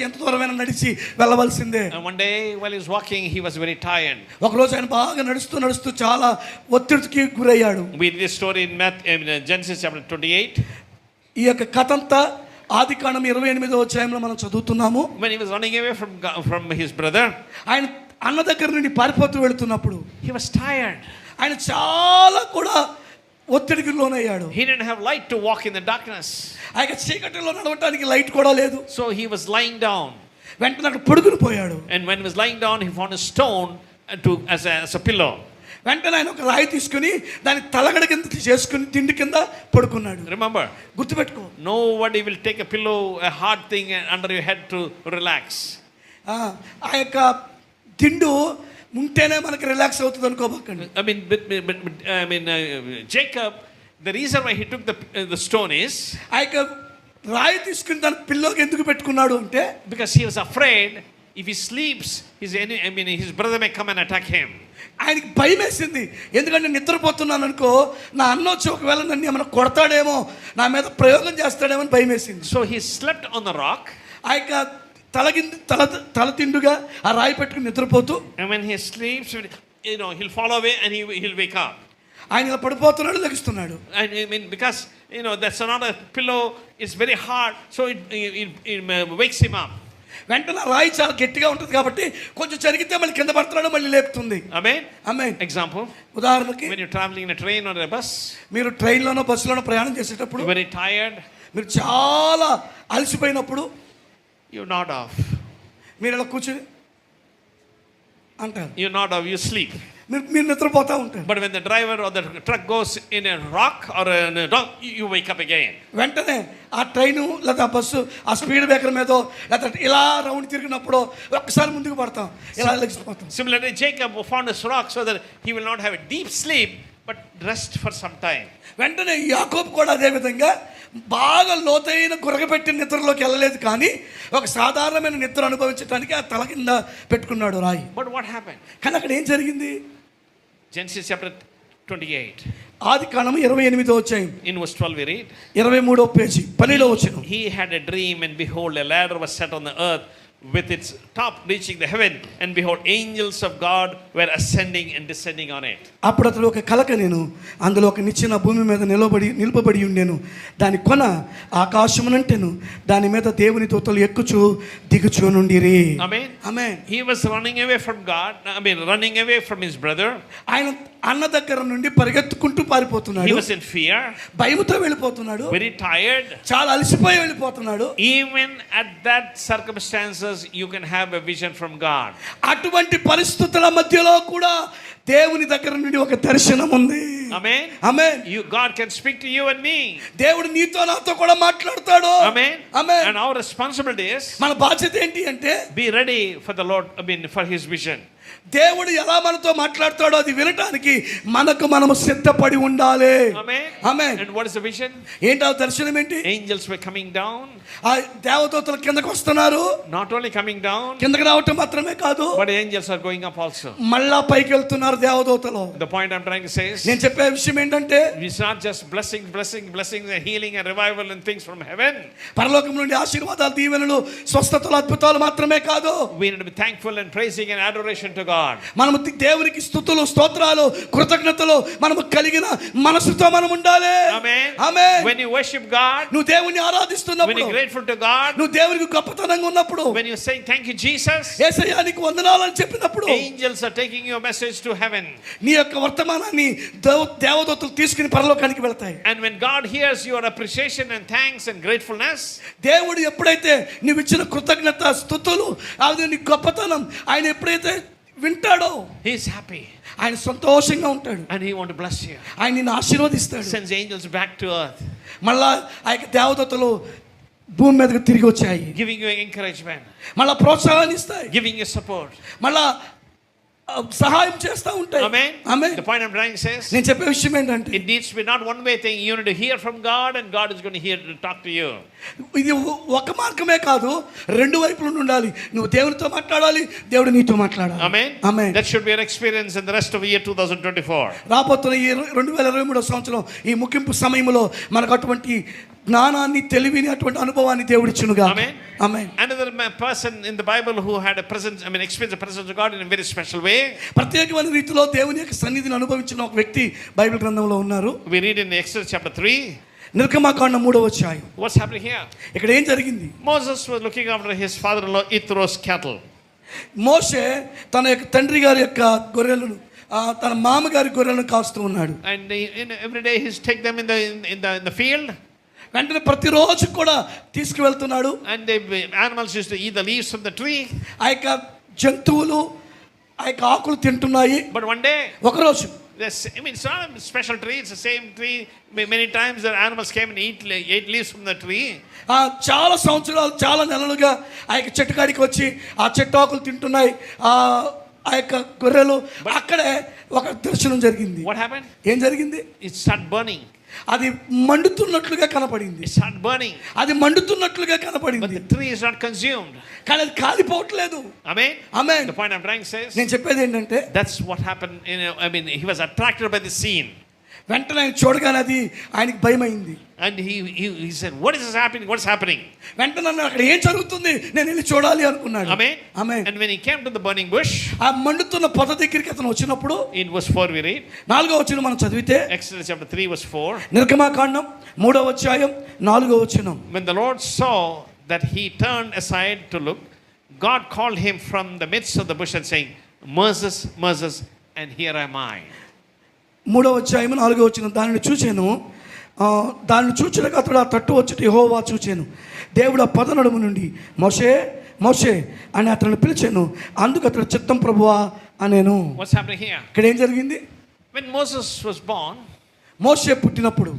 ఎంత దూరమైనా నడిచి వెళ్ళవలసిందే.
And one day while he was walking, he was very tired.
ఒక రోజు ఆయన బాగా నడుస్తూ చాలా ఒత్తిడికి గురయ్యాడు.
We read this story in Genesis chapter 28.
ఈ యొక్క కథ అంతా ఆదికాండం 28వ అధ్యాయంలో మనం చదువుతున్నాము.
When he was running away from his brother,
ఆయన అన్న దగ్గర నుండి పారిపోతూ వెళ్తున్నప్పుడు
he was tired.
ఆయన చాలా కూడా ఒత్తిడికి లోనయ్యాడు.
He didn't have light to walk in the darkness.
ఆయన చీకటిలో నడవడానికి లైట్ కూడా లేదు.
So he was lying down.
వెంటనే అక్కడ పడుకుని పోయాడు.
And when he was lying down, he found a stone as a pillow.
వెంటనే ఆయన ఒక రాయి తీసుకుని దాని తలగడ కింద చేసుకుని తిండి కింద పడుకున్నాడు.
Remember,
గుర్తుపెట్టుకో,
nobody will take a pillow, a hard thing under your head to relax.
ఆ యొక్క తిండు ఉంటేనే మనకి రిలాక్స్ అవుతుంది అనుకోబాకండి.
I mean, Jacob, the reason why he took the stone is,
ఆ యొక్క రాయి తీసుకుని దాని పిల్లోకి ఎందుకు పెట్టుకున్నాడు అంటే,
because he was afraid if he sleeps, his brother may come and attack him.
ఆయనకి భయం వేసింది. ఎందుకంటే నిద్రపోతున్నాను అనుకో, నా అన్న వచ్చి ఒకవేళ నన్ను ఏమైనా కొడతాడేమో, నా మీద ప్రయోగం చేస్తాడేమో అని భయం వేసింది.
So he slept on the rock.
ఆ యొక్క తల తిండుగా ఆ రాయి పెట్టుకుని నిద్రపోతూ,
and when he sleeps, he'll fall away and he'll wake up.
ఆయన ఇలా పడిపోతున్నాడు, లెగుస్తున్నాడు.
I mean, because that's not a pillow, it's very hard, so it wakes him up.
వెంటనే రాయి చాలా గట్టిగా ఉంటుంది కాబట్టి కొంచెం జరిగితే మళ్ళీ కింద పడుతున్నాడు, మళ్ళీ లేపుతుంది.
Amen. Example,
ఉదాహరణకి
when you're traveling in a train or a bus,
మీరు ట్రైన్లోనో బస్సులోనో ప్రయాణం చేసేటప్పుడు
very tired,
మీరు చాలా అలసిపోయినప్పుడు
you nod off.
మీరు ఇలా కూర్చుని అంటారు,
you nod off, you sleep.
మీరు నిద్రపోతా ఉంటారు.
But when the driver or the truck goes in a rock or in a dog, you wake up again.
వెంటనే ఆ ట్రైను లేదా బస్సు ఆ స్పీడ్ బ్రేకర్ మీదో లేదా ఇలా రౌండ్ తిరిగినప్పుడు ఒక్కసారి ముందుకు పడతాం, ఇలా లెగిసిపోతాం.
Similarly, Jacob found this rock so that he will not have a deep sleep but rest for some time.
వెంటనే యాకోబు కూడా అదే విధంగా బాగా లోతైన గురగపెట్టిన నిద్రలోకి వెళ్ళలేదు, కానీ ఒక సాధారణమైన నిద్ర అనుభవించడానికి ఆ తల కింద పెట్టుకున్నాడు రాయి.
But what happened?
కానీ అక్కడ ఏం జరిగింది?
Genesis chapter 28.
ఆదికాండం 28వ అధ్యాయం
In verse 12 we read,
23వ page 12వ వచనం.
He had a dream, and behold, a ladder was set on the earth with its top reaching the heaven, and behold, angels of God were ascending and descending on it.
అప్పుడు అతడు ఒక కలక నేను అందులో ఒక నిచ్చెన భూమి మీద నిలబడి ఉండెను, దాని కొన ఆకాశమునంటెను, దాని మీద దేవుని దూతలు ఎక్కుచు దిగుచు నుండిరి.
Amen. He was running away from God, running away from his brother.
ఆయన అన్న దగ్గర నుండి పరిగెత్తుకుంటూ పారిపోతున్నాడు.
He was in fear,
భయముతో వెళ్ళిపోతున్నాడు,
very tired,
చాలా అలసిపోయి వెళ్ళిపోతున్నాడు.
Even at that circumstances you can have a vision from God.
అటువంటి పరిస్థితుల మధ్యలో కూడా దేవుని దగ్గర నుండి ఒక దర్శనం ఉంది.
Amen. God can speak to you and me.
దేవుడు నీతో నాతో కూడా మాట్లాడతాడు.
Amen. And our responsibility is,
మన బాధ్యత ఏంటి అంటే,
be ready for the Lord, for his vision.
దేవుడు ఎలా మనతో మాట్లాడతాడో అది వినటానికి మనము సిద్ధపడి ఉండాలి.
Amen. And what is the vision?
ఏంటి ఆ దర్శనం ఏంటి?
Angels were coming down.
ఆ దేవదూతలు కిందకి వస్తున్నారు.
Not only coming down,
కిందకి రావటం మాత్రమే కాదు,
but angels are going up also.
మళ్ళా పైకి వెళ్తున్నారు దేవదూతలు.
The point I'm trying to say is,
నేను చెప్పే విషయం ఏంటంటే,
it's not just blessings and healing and revival and things from heaven.
పరలోకం నుండి ఆశీర్వాదాలు, దీవెనలు, స్వస్థతలు, అద్భుతాలు మాత్రమే కాదు.
We need to be thankful and praising and adoration to God.
మనము దేవునికి స్తుతులు, స్తోత్రాలు, కృతజ్ఞతలు మనము కలిగిన మనసుతో మనం ఉండాలి.
Amen. When you worship God,
నువ్వు దేవుని ఆరాధిస్తున్నప్పుడు,
when you grateful to God,
నువ్వు దేవునికి గొప్పతనంగా ఉన్నప్పుడు,
when you say thank you Jesus,
యేసయ్యా నీకు వందనాలు అని చెప్పినప్పుడు,
angels are taking your message to heaven.
నీ యొక్క వర్తమానాన్ని దేవదూతలు తీసుకుని పరలోకానికి వెళ్తాయి.
And when God hears your appreciation and thanks and gratefulness,
దేవుడు ఎప్పుడైతే నీవు ఇచ్చిన కృతజ్ఞత, స్తుతులు, అది నీ గొప్పతనం ఆయన ఎప్పుడైతే వింటాడో,
he is happy,
ఆయన సంతోషంగా ఉంటాడు,
and he want to bless you.
ఆయన నిన్ను ఆశీర్వదిస్తాడు.
Sends angels back to earth.
మళ్ళా ఆ యొక్క దేవదూతలు భూమి మీదకి తిరిగి వచ్చాయి,
giving you encouragement,
మళ్ళా ప్రోత్సాహాన్ని ఇస్తాయి,
giving you support.
మళ్ళా సహాయం చేస్తూ ఉంటాయి.
Amen.
Amen.
The point I'm trying to say is,
నేను చెప్పే విషయం ఏంటంటే
it needs to be not one way thing. You need to hear from God, and God is going to hear to talk to you.
ఇది ఒక మార్గమే కాదు, రెండు వైపుల నుండి ఉండాలి. నువ్వు దేవునితో మాట్లాడాలి, దేవుడు నీతో మాట్లాడాలి.
Amen.
Amen.
That should be your experience in the rest of the year 2024.
రాబోతున్న ఈ 2023 సంవత్సరం ఈ ముగింపు సమయంలో మనకు అటువంటి జ్ఞానాన్ని, తెలివిని, అటువంటి అనుభవాన్ని దేవుడు ఇచ్చునుగా.
Amen.
Amen.
Another person in the Bible who had a presence, experienced the presence of God in a very special way.
ప్రత్యేకమైన రీతిలో దేవుని యొక్క సన్నిధిని అనుభవించిన ఒక వ్యక్తి బైబిల్ గ్రంథంలో ఉన్నారు.
We read in Exodus chapter 3.
నిర్గమాకాండం 3వ అధ్యాయం.
What's happening here?
ఇక్కడ ఏం జరిగింది?
Moses was looking after his father-in-law Ithro's cattle.
మోషే తన యొక్క తండ్రి గారి యొక్క గొర్రెలను, తన మామగారి గొర్రెలను కాస్తూ ఉన్నాడు.
And every day he's take them in the field.
వెంటనే ప్రతిరోజు కూడా తీసుకువెళ్తున్నాడు.
And the animals used to eat the leaves from the tree.
ఆ యొక్క జంతువులు ఆ యొక్క ఆకులు తింటున్నాయి.
But one day,
ఒకరోజు
it's not a special tree, it's the same tree. Many times the animals came and ate leaves from the tree.
చాలా సంవత్సరాలు, చాలా నెలలుగా ఆ యొక్క చెట్టు కాడికి వచ్చి ఆ చెట్టు ఆకులు తింటున్నాయి ఆ యొక్క గొర్రెలు. అక్కడే ఒక దర్శనం జరిగింది.
What happened?
ఏం జరిగింది?
It started burning.
అది మండుతున్నట్లుగా కనపడింది.
It started burning.
అది మండుతున్నట్లుగా
But
కనపడింది.
the tree is not consumed.
కానీ అది కాలిపోవట్లేదు.
Amen.
Amen.
The point I'm trying to say is,
నేను చెప్పేది ఏంటంటే
that's what happened. He was attracted by the scene.
వెంటనే ఆయన చూడగానే అది ఆయనకి భయమైంది.
And he said, what is happening? What's happening?
వెంటనే అన్నాడు, అక్కడ ఏం జరుగుతుంది, నేను వెళ్ళి చూడాలి అనుకున్నాడు.
Amen.
Amen.
And when he came to the burning bush,
ఆ మండుతున్న పొద దగ్గరికి అతను వచ్చినప్పుడు,
in verse 4 we read,
4వ వచనం మనం చదివితే,
Exodus chapter 3 verse 4,
నిర్గమాకాండం 3వ అధ్యాయం 4వ వచనం.
when the Lord saw that he turned aside to look, God called him from the midst of the bush and saying, Moses, Moses, and here am I.
3వ అధ్యాయం 4వ వచనం. దానిని చూచినక అతడు ఆ తట్టు వచ్చి యెహోవా చూచాను. దేవుడు ఆ పొద నడుము నుండి మోషే మోషే అని అతను పిలిచాను. అందుకు అతడు చిత్తం ప్రభువా అనేను.
What's happening here?
ఇక్కడ ఏం జరిగింది?
When Moses was born,
మోషే పుట్టినప్పుడు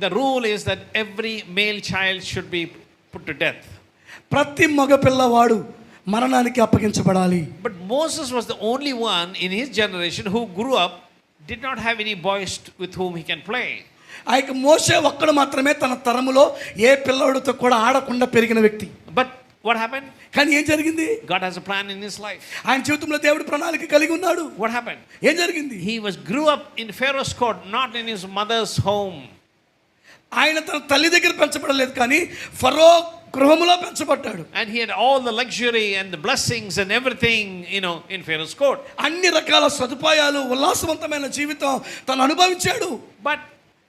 the rule is that every male child should be put to death.
ప్రతి మగ పిల్లవాడు మరణానికి అప్పగించబడాలి.
But Moses was the only one in his generation who grew up, did not have any boys with whom he can play.
ఆ యొక్క మోషే ఒక్కడు మాత్రమే తన తరములో ఏ పిల్లవాడితో కూడా ఆడకుండా పెరిగిన వ్యక్తి.
But what happened?
కానీ ఏం జరిగింది?
God has a plan in his life.
ఆయన జీవితంలో దేవుడు ప్రణాళిక కలిగి ఉన్నాడు.
What happened?
ఏం జరిగింది?
He grew up in Pharaoh's court, not in his mother's home.
ఆయన తన తల్లి దగ్గర పెంచబడలేదు, కానీ ఫరో గృహములో పెంచబడ్డాడు.
And he had all the luxury and the blessings and everything, in Pharaoh's court.
అన్ని రకాల సదుపాయాలు, ఉల్లాసవంతమైన జీవితం తను అనుభవించాడు.
But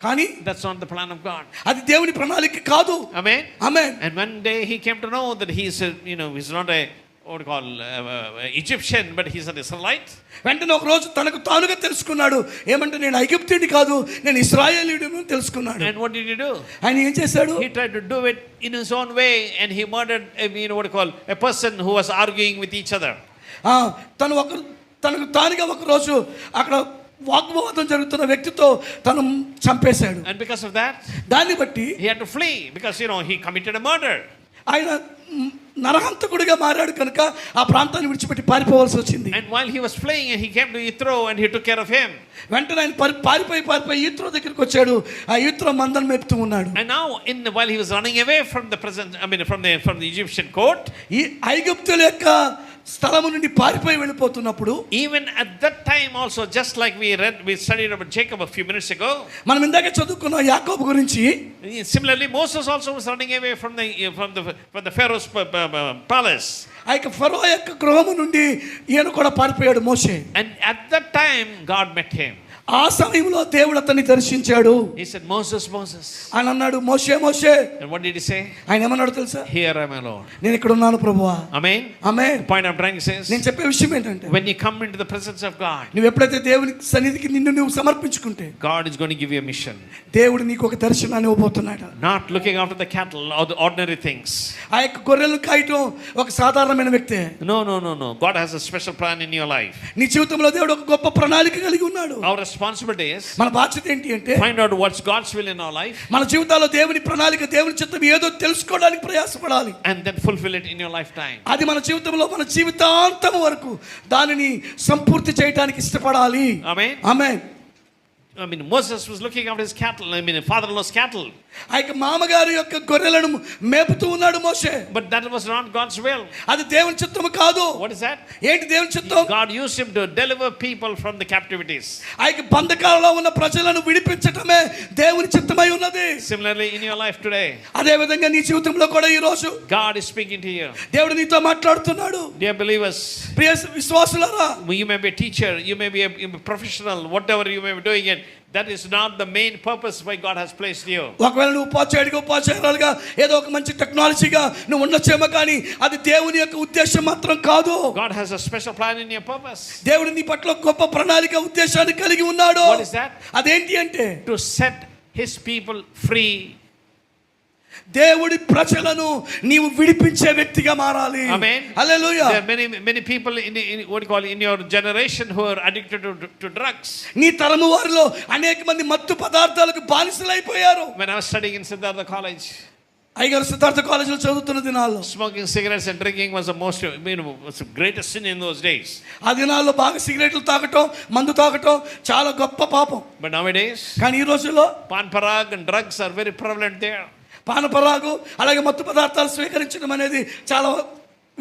కానీ
that's not the plan of God.
అది దేవుని ప్రణాళిక కాదు.
Amen.
Amen.
And one day he came to know that he's not a Egyptian, but he's an Israelite.
వెంటనే ఒక రోజు తనకు తానుగా తెలుసుకున్నాడు. ఏమంటే నేను ఐగుప్తుడి కాదు, నేను ఇశ్రాయేలీయుడిని తెలుసుకున్నాడు.
And what did he do?
ఆయన ఏం చేశాడు?
He tried to do it in his own way, and he murdered a person who was arguing with each other.
తనకు తానుగా ఒక రోజు అక్కడ వాగ్వాదం జరుగుతున్న వ్యక్తితో తను చంపేశాడు.
And because of that,
దాన్ని బట్టి
he had to flee because he committed a murder.
ఆయన నరహంతకుడిగా మారాడు కనుక ఆ ప్రాంతాన్ని విడిచిపెట్టి పారిపోవాల్సి వచ్చింది.
And while he was fleeing, he came to Yithro and he took care of him.
వెంటనే ఆయన పారిపోయి ఈత్రో దగ్గరికి వచ్చాడు. ఆ ఈత్రో మందను మేపుతూ ఉన్నాడు.
And now while he was running away from the presence, from the Egyptian court,
ఈ ఐగుప్తుల యొక్క స్థలము నుండి పారిపోయి వెళ్ళిపోతున్నప్పుడు,
even at that time also, just like we studied about Jacob a few minutes ago,
మనం ఇందాక చదువుకున్న యాకోబు గురించి,
similarly Moses also was running away from the Pharaoh's palace.
ఆ యొక్క ఫరో యొక్క గృహము నుండి ఈయన కూడా పారిపోయాడు మోషే.
And at that time God met him.
ఆ సమయంలో దేవుడు అతన్ని దర్శించాడు.
He said, Moses, Moses.
ఆయన అన్నాడు, మోషే మోషే.
And what did he say?
ఆయన ఏమన్నాడు తెలుసా?
Here I am, my Lord.
నేను ఇక్కడ ఉన్నాను ప్రభువా.
Amen.
Amen.
The point I'm trying to say is,
నేను చెప్పే విషయం ఏంటంటే,
when you come into the presence of God,
నువ్వు ఎప్పుడైతే దేవుని సన్నిధికి నిన్ను నువ్వు సమర్పించుకుంటే,
God is going to give you a mission.
దేవుడు నీకు ఒక దర్శనాన్ని ఇవ్వబోతున్నాడు.
Not looking after the cattle or the ordinary things.
ఆ యొక్క గొర్రెలను కాయటం ఒక సాధారణమైన వ్యక్తే.
No. God has a special plan in your life.
నీ జీవితంలో దేవుడు ఒక గొప్ప ప్రణాళిక కలిగి ఉన్నాడు.
Our responsibility is
మన బాధ్యత ఏంటి అంటే
find out what's God's will in our life
మన జీవితాల్లో దేవుని ప్రణాళిక, దేవుని చిత్తం ఏదో తెలుసుకోవడానికి ప్రయాసపడాలి.
and then fulfill it in your lifetime.
అది మన జీవితంలో మన జీవితాంతం వరకు దానిని సంపూర్తి చేయడానికి ఇష్టపడాలి.
Amen.
Amen.
I mean, Moses was looking after his cattle. I mean, father-in-law's cattle.
ఆ యొక్క మామగారి యొక్క గొర్రెలను మేపుతూ ఉన్నాడు మోషే.
But that was not God's will.
అది దేవుని చిత్తము కాదు.
What is that?
ఏంటి దేవుని చిత్తం?
God used him to deliver people from the captivities.
ఆ యొక్క బంధకాలలో ఉన్న ప్రజలను విడిపించటమే దేవుని చిత్తమై ఉన్నది.
Similarly, in your life today,
అదే విధంగా నీ జీవితంలో కూడా ఈ రోజు
God is speaking to you.
దేవుడు నీతో మాట్లాడుతున్నాడు.
Dear believers,
ప్రియ విశ్వాసులారా,
you may be a teacher, you may be a professional, whatever you may be doing it. That is not the main purpose why God has placed you.
ఒకవేళ నువ్వు ఉపాధ్యాయులుగా ఏదో ఒక మంచి టెక్నాలజీగా నువ్వు ఉండొచ్చేమో కానీ అది దేవుని యొక్క ఉద్దేశం మాత్రం కాదు.
God has a special plan in your purpose.
దేవుడు నీ పట్ల గొప్ప ప్రణాళిక, ఉద్దేశాన్ని కలిగి ఉన్నాడు.
What is that?
అదేంటి అంటే
To set his people free.
దేవుడి ప్రజలను నీవు విడిపించే వ్యక్తిగా మారాలి.
Amen.
Hallelujah.
There are many people in what you call in your generation who are addicted to drugs.
నీ తరము వారిలో అనేక మంది మత్తు పదార్థాలకు బానిసలైపోయారు.
When I was studying in Siddhartha College,
అయ్యగారు సిద్ధార్థ కాలేజీలో చదువుతున్న దినాల్లో
smoking cigarettes and drinking was the most, was the greatest sin in those days.
ఆ దినాల్లో బాగా సిగరెట్లు తాగటం, మందు తాగటం చాలా గొప్ప పాపం.
But nowadays,
కానీ ఈ రోజుల్లో
pan parag and drugs are very prevalent there.
పానపరాగు అలాగే మత్తు పదార్థాలు స్వీకరించడం అనేది చాలా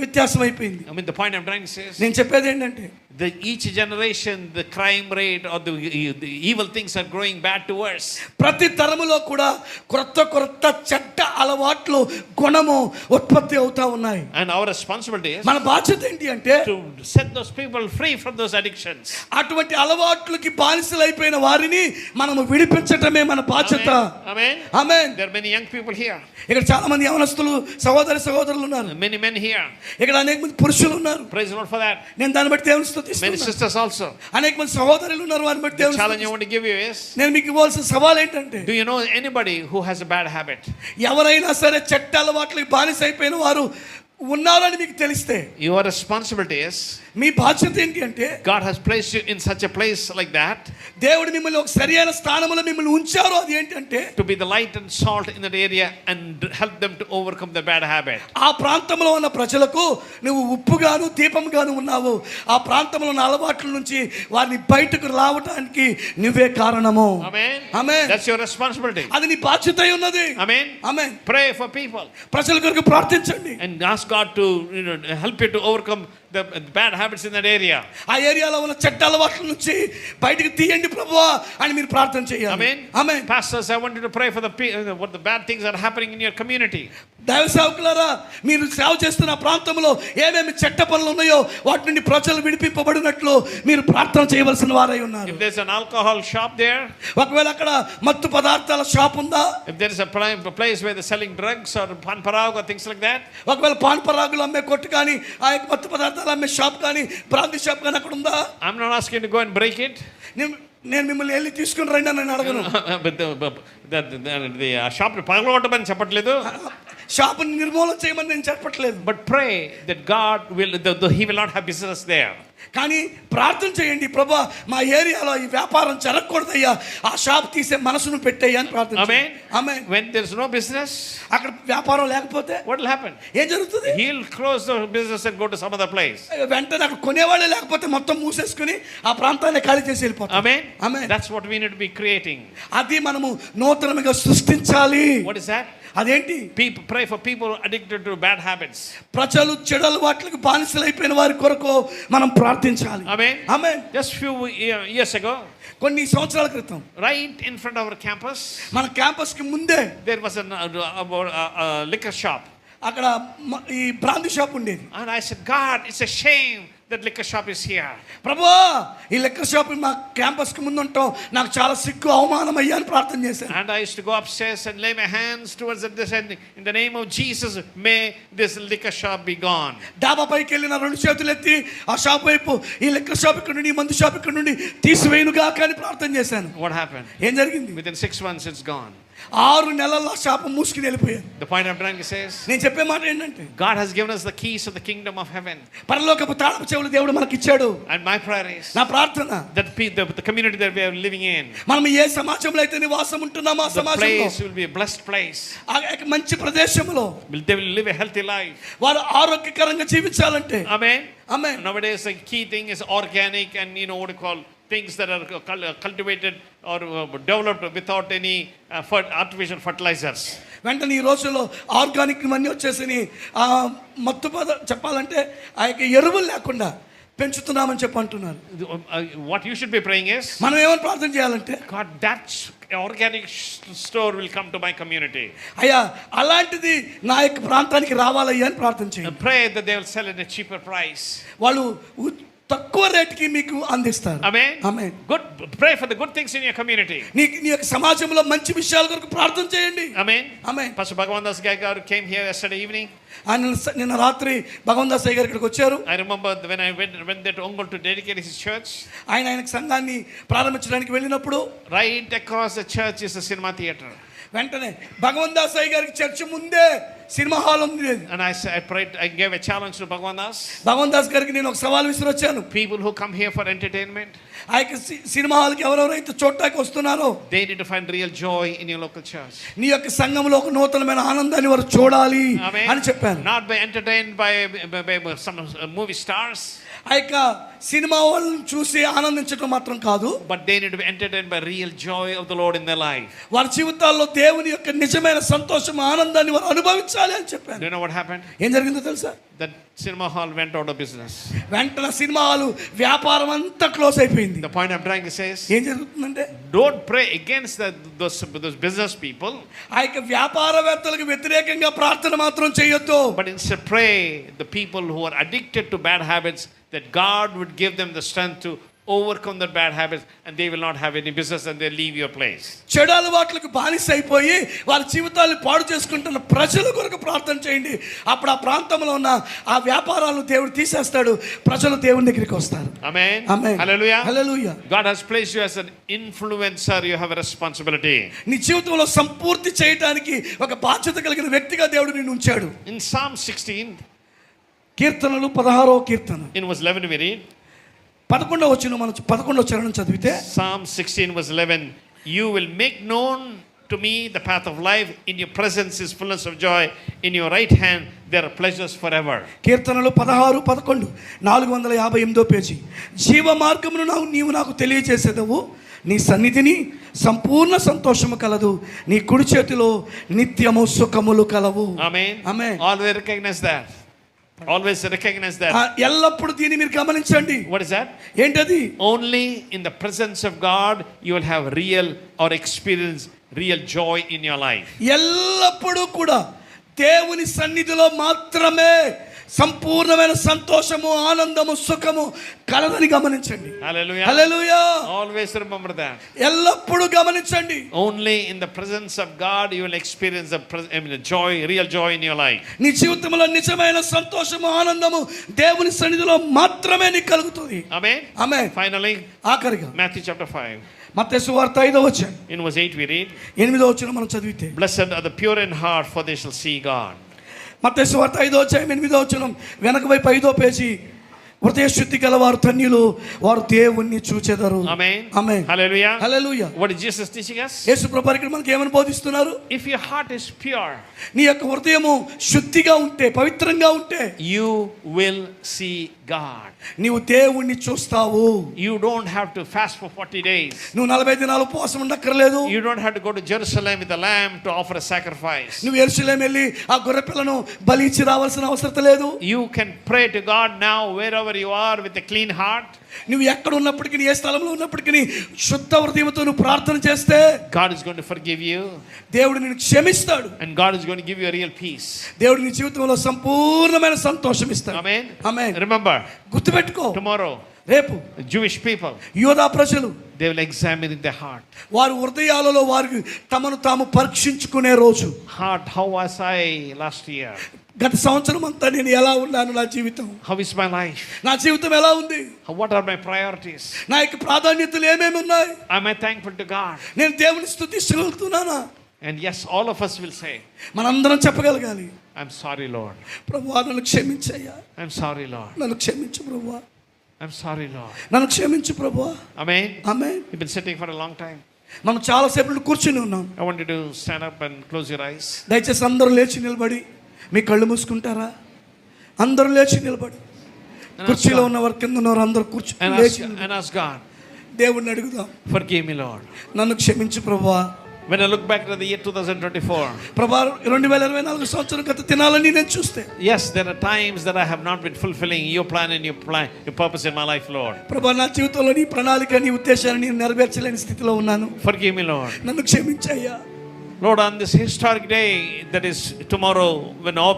వ్యత్యాసం అయిపోయింది.
I mean, the point I'm trying to say is,
నేను చెప్పేది ఏంటంటే
each generation, the crime rate or the evil things are growing bad to worse.
ప్రతి తరములో కూడా కొత్త చెడ్డ అలవాట్లు, గుణము ఉత్పత్తి అవుతా ఉన్నాయి.
And our responsibility is
మన బాధ్యత ఏంటి అంటే
to set those people free from those addictions.
అటువంటి అలవాట్లకి బానిసలైపోయిన వారిని మనము విడిపించటమే మన బాధ్యత.
Amen.
Amen.
There are many young people here.
ఇక్కడ చాలా మంది యవనస్తులు సహోదరులు ఉన్నారు.
Many men here.
ఇక్కడ అనేక మంది పురుషులు ఉన్నారు.
Praise the Lord for that.
నేను దాన్ని బట్టి దేవుని స్తుతిస్తున్నాను.
Many sisters also.
అనేక మంది సహోదరులు ఉన్నారు. వారిని బట్టి
The
దేవుని
challenge I want to give you is,
నేను మీకు ఇవ్వాల్సిన సవాల్ ఏంటంటే
do you know anybody who has a bad habit?
ఎవరైనా సరే చెడ్డ అలవాట్లకి బానిస అయిపోయిన వారు ఉన్నారని మీకు తెలిస్తే
Your responsibility is,
మీ బాధ్యత ఏంటి అంటే
God has placed you in such a place like that
దేవుడు మిమ్మల్ని ఒక సరైన స్థానంలో మిమ్మల్ని ఉంచారు. అది ఏంటంటే
to be the light and salt in that area and help them to overcome the bad habit.
ఆ ప్రాంతంలో ఉన్న ప్రజలకు నువ్వు ఉప్పుగాను దీపంగాను ఉన్నావు. ఆ ప్రాంతంలో ఉన్న అలవాట్ల నుంచి వారిని బయటకు రావడానికి నువ్వే కారణము.
Amen.
Amen.
That's your responsibility.
అది నీ బాధ్యత అయి ఉన్నది.
Amen.
Amen.
Pray for people
ప్రజల కొరకు ప్రార్థించండి.
and ask God to help you to overcome the bad habits in that area.
ఆ ఏరియాలో ఉన్న చెడ్డ అలవాట్ల నుంచి బయటకు తీయండి ప్రభువా అని మీరు ప్రార్థన చేయాలి.
Amen.
Amen.
Pastors, I want you to pray for what the bad things are happening in your community.
దైవ సేవకులారా, మీరు సేవ చేస్తున్న ప్రాంతంలో ఏమేమి చెడ్డ పనులు ఉన్నాయో వాటి నుండి ప్రజలు విడిపింపబడినట్లు మీరు ప్రార్థన చేయవలసిన వారై ఉన్నారు.
If there's an alcohol shop there,
ఒకవేళ అక్కడ మత్తు పదార్థాల షాప్ ఉందా,
if there is a place where they're selling drugs or pan parag or things like that,
ఒకవేళ పాన్ పరాగులు అమ్మే కొట్టు కానీ ఆ యొక్క మత్తు పదార్థాలు అమ్మే షాప్ కానీ బ్రాందీ షాప్ కానీ అక్కడ ఉందా,
I'm not asking you to go and break it.
నేను మిమ్మల్ని వెళ్ళి తీసుకుని రండి అని అడగను.
But the shop పగలగొట్టమని చెప్పట్లేదు.
షాపుని నిర్మూలన చేయమని నేను చెప్పట్లేదు.
But pray that God will, he will not have business there.
కానీ ప్రార్థన చేయండి, ప్రభా మా ఏరియాలో ఈ వ్యాపారం జరగకూడదయ్యా, ఆ షాప్ తీసే మనసును పెట్టయ్యా అని ప్రార్థన చేయండి. ఆమేన్.
When there's no business,
అక్కడ వ్యాపారం లేకపోతే
what will happen?
ఏం జరుగుతుంది?
He'll close the business and go to some other place.
వెంటనే అక్కడ కొనేవాళ్ళే లేకపోతే మొత్తం మూసేసుకుని ఆ ప్రాంతాన్ని ఖాళీ చేసి వెళ్ళిపోతాం.
Amen.
Amen.
That's what we need to be creating.
అది మనము నూతనంగా సృష్టించాలి.
What is that?
అదేంటి?
People pray for people addicted to bad habits.
ప్రజలు చెడు అలవాట్లకు బానిసలైపోయిన వారి కొరకు మనం ప్రార్థించాలి.
Amen.
ఆమేన్.
Just few years ago,
కొన్ని సంవత్సరాల క్రితం
right in front of our campus,
మన క్యాంపస్ కి ముందే
there was a liquor shop.
అక్కడ ఈ బ్రాందీ షాప్ ఉండేది.
And I said, God, it's a shame that liquor shop is here.
ప్రభువా, ఈ లిక్కర్ షాప్ మా క్యాంపస్ కి ముందు ఉంటాం, నాకు చాలా సిగ్గు అవమానం అయ్యా అని ప్రార్థన చేశాను.
And I used to go upstairs and lay my hands towards this and in the name of Jesus, may this liquor shop be gone.
డాబా పైకి వెళ్ళి నా రెండు చేతులు ఎత్తి ఆ షాప్ వైపు ఈ లిక్కర్ షాప్ ఇక్కడ నుండి, మందు షాప్ ఇక్కడ నుండి తీసివేయునుగా అని ప్రార్థన చేశాను.
What happened?
ఏం జరిగింది?
Within 6 months it's gone.
6 నెలల్లో శాపం మూసుకుని వెళ్ళిపోయారు.
The point I'm trying to say is,
నేను చెప్పే మాట ఏంటంటే,
God has given us the keys of the kingdom of heaven.
పరలోకపు తాళపు చెవులు దేవుడు మనకి ఇచ్చాడు.
And my prayer is
నా ప్రార్థన,
that the community that we are living in,
మనం ఏ సమాజంలో అయితే నివాసం ఉంటున్నామో ఆ
the
సమాజంలో
place will be a blessed place.
ఆ యొక్క మంచి ప్రదేశంలో
They will live a healthy life.
వారు ఆరోగ్యకరంగా జీవించాలంటే,
Amen.
Amen.
Nowadays the key thing is organic and what do you call things that are cultivated or developed without any artificial fertilizers.
వెంటనే ఈ రోజుల్లో organic అన్నీ వచ్చేసి మత్తు చెప్పాలంటే ఆ యొక్క ఎరువులు లేకుండా పెంచుతున్నామని చెప్పి అంటున్నారు.
What you should be praying is,
మనం ఏమని ప్రార్థన చేయాలంటే,
God, that organic store will come to my community.
అయ్యా అలాంటిది నా యొక్క ప్రాంతానికి రావాలయ్యా అని ప్రార్థన చేయండి.
Pray that they will sell at a cheaper price.
వాళ్ళు తక్కువ రేటుకి మీకు అందిస్తారు.
Amen.
Amen.
Good. Pray for the good things in your community.
నీ యొక్క సమాజంలో మంచి విషయాల కొరకు ప్రార్థన చేయండి.
Amen.
Amen.
Pastor Bhagavan Das garu came here yesterday evening.
ఆయన నిన్న రాత్రి భగవంత్ దాస్ గారు ఇక్కడికి వచ్చారు.
I remember when I went there to Ongole to dedicate his church.
ఆయనకు సంఘాన్ని ప్రారంభించడానికి వెళ్ళినప్పుడు
Right across the church is a cinema theater.
వెంటనే భగవంత్ దాస్ గారికి చర్చ్ ముందే సినిమా హాల్ ఉంది.
And I prayed, I gave a challenge to Bhagavan Das.
Bhagwant Das గారికి నేను ఒక సవాల్ విసిరొచ్చాను.
People who come here for entertainment,
ఆ యొక్క సినిమా హాల్కి ఎవరెవరైతే చూడటానికి వస్తున్నారో,
they need to find real joy in your local church.
నీ యొక్క సంఘంలో ఒక నూతనమైన ఆనందాన్ని వారు చూడాలి అని చెప్పాను.
Not by entertained by some movie stars.
ఆ యొక్క సినిమా వాళ్ళని చూసి ఆనందించడం మాత్రం కాదు,
but they need to be entertained by real joy of the Lord in their life.
వారి జీవితాల్లో దేవుని యొక్క నిజమైన సంతోషం ఆనందాన్ని వారు అనుభవించాలి అని చెప్పాను.
Do you know what happened?
ఏం జరిగిందో తెలుసా?
That cinema hall went out of business.
వెంటనే సినిమా హాల్ వ్యాపారం అంతా క్లోజ్ అయిపోయింది.
The point I'm trying to say is,
ఏం జరుగుతుందంటే,
don't pray against those business people,
ఆ యొక్క వ్యాపారవేత్తలకు వ్యతిరేకంగా ప్రార్థన మాత్రం చేయొద్దు.
but instead pray the people who are addicted to bad habits, that God would give them the strength to overcome their bad habits and they will not have any business and they leave your place.
చెడు అలవాట్లకు బానిస అయిపోయి వారి జీవితాన్ని పాడు చేసుకుంటున్న ప్రజల కొరకు ప్రార్థన చేయండి. అప్పుడు ఆ ప్రాంతంలో ఉన్న ఆ వ్యాపారాలను దేవుడు తీసేస్తాడు, ప్రజలు దేవుని దగ్గరికి వస్తారు.
Amen.
Amen.
Hallelujah.
Hallelujah.
God has placed you as an influencer. You have a responsibility.
నీ జీవితంలో సంపూర్తి చేయడానికి ఒక బాధ్యత కలిగిన వ్యక్తిగా దేవుడు నిన్ను ఉంచాడు.
In Psalm 16,
కీర్తనలు 16వ కీర్తన
in verse 11 we read,
11వ వచనం మనం 11వ చరణం చదివితే,
Psalm 16 verse 11, you will make known to me the path of life, in your presence is fullness of joy, in your right hand there are pleasures forever.
కీర్తనలు 16, 11, 458వ page. జీవ మార్గమును నీవు నాకు తెలియజేసేదవు, నీ సన్నిధిని సంపూర్ణ సంతోషము కలదు, నీ కుడి చేతిలో నిత్యము సుఖములు కలవు.
Amen.
Amen.
Always recognize that. Always recognize that.
ఎల్లప్పుడు దీన్ని మీరు గమనించండి.
What is that?
ఏంటది?
Only in the presence of God you will have real or experience real joy in your life.
ఎల్లప్పుడూ కూడా దేవుని సన్నిధిలో మాత్రమే సంపూర్ణమైన సంతోషము, ఆనందము, సుఖము కలదని గమనించండి.
Hallelujah.
Hallelujah.
Always remember that.
ఎల్లప్పుడూ గమనించండి.
Only in the presence of God you will experience the joy, real joy in your life.
నీ జీవితంలో నిజమైన సంతోషము, ఆనందము దేవుని సన్నిధిలో మాత్రమే నీకు కలుగుతుంది.
Amen.
ఆమేన్.
Finally,
ఆఖరిగా
Matthew chapter 5.
మత్తయి సువార్త 5వ వచనం,
In verse 8 we read,
8వ వచనం మనం చదివితే,
blessed are the pure in heart, for they shall see God.
మత్తయి సువార్త 5వ అధ్యాయం 8వ వచనం, వెనక వైపు 5వ పేజీ, హృదయ శుద్ధి గలవారు ధన్యులు, వారు దేవుణ్ణి చూచెదరు.
Amen.
Amen.
Hallelujah.
Hallelujah.
What is Jesus teaching us?
యేసు ప్రభువు ఇక్కడ మనకి ఏమని బోధిస్తున్నారు?
If your heart is pure,
నీ యొక్క హృదయము శుద్ధిగా ఉంటే, పవిత్రంగా ఉంటే,
you will see God.
నీవు దేవుణ్ణి చూస్తావు.
You don't have to fast for 40 days.
నువ్వు 40 దినాలు ఉపవాసం ఉండక్కర్లేదు.
You don't have to go to Jerusalem with the lamb to offer a sacrifice.
నువ్వు యెరూషలేము వెళ్ళి ఆ గొర్రె పిల్లను బలి ఇచ్చి రావాల్సిన అవసరం లేదు.
You can pray to God now wherever you are with a clean heart.
నువ్వు ఎక్కడ ఉన్నప్పటికీ, ఏ స్థలంలో ఉన్నప్పటికీ శుద్ధ హృదయంతో నువ్వు ప్రార్థన చేస్తే
God is going to forgive you.
దేవుడు నిన్ను క్షమిస్తాడు.
And God is going to give you a real peace.
దేవుడు నీ జీవితంలో సంపూర్ణమైన సంతోషం ఇస్తాడు.
Amen.
ఆమేన్.
Remember,
గుర్తుపెట్టుకో,
tomorrow
రేపు
the Jewish people,
యూదా ప్రజలు,
they will examine in their heart.
వారి హృదయాలలో వారు తమను తాము పరీక్షించుకునే రోజు.
Heart, how was I last year?
గత సంవత్సరం అంతా నేను ఎలా ఉన్నాను, నా జీవితం,
How is my life?
నా జీవితం ఎలా ఉంది,
What are my priorities?
నా యొక్క ప్రాధాన్యతలు ఏమేమి ఉన్నాయి,
Am I thankful to God?
నేను దేవుని స్తుతించగలుగుతున్నానా?
And yes, all of us will say,
మనందరం చెప్పగలగాలి,
I'm sorry, Lord.
ప్రభువా నన్ను క్షమించయ్యా,
I'm sorry, Lord.
నన్ను క్షమించు ప్రభువా,
I'm sorry, Lord.
నన్ను క్షమించు ప్రభువా.
Amen.
Amen.
You've been sitting for a long time.
మనం చాలాసేపు కూర్చుని ఉన్నాం.
I want you to stand up and close your eyes.
దయచేసి అందరూ లేచి నిలబడి మీ కళ్ళు మూసుకుంటారా? అందరూ లేచి నిలబడి, కుర్చీలో ఉన్నవారు కింద ఉన్నవారు అందరూ
And
లేచి
ask God,
దేవుణ్ణి అడుగుదాం,
forgive me, Lord.
నన్ను క్షమించు ప్రభువా.
When I look back to the year 2024,
ప్రభా 2024 సంవత్సరం గత దినాలని నేను చూస్తే,
yes, there are times that I have not been fulfilling your plan and your purpose in my life, Lord.
ప్రభా నా జీవితంలో నీ ప్రణాళిక నీ ఉద్దేశాన్ని నేను నెరవేర్చలేని స్థితిలో ఉన్నాను.
Forgive me, Lord.
నన్ను క్షమించయ్యా.
Lord, on this historic day that is tomorrow, when all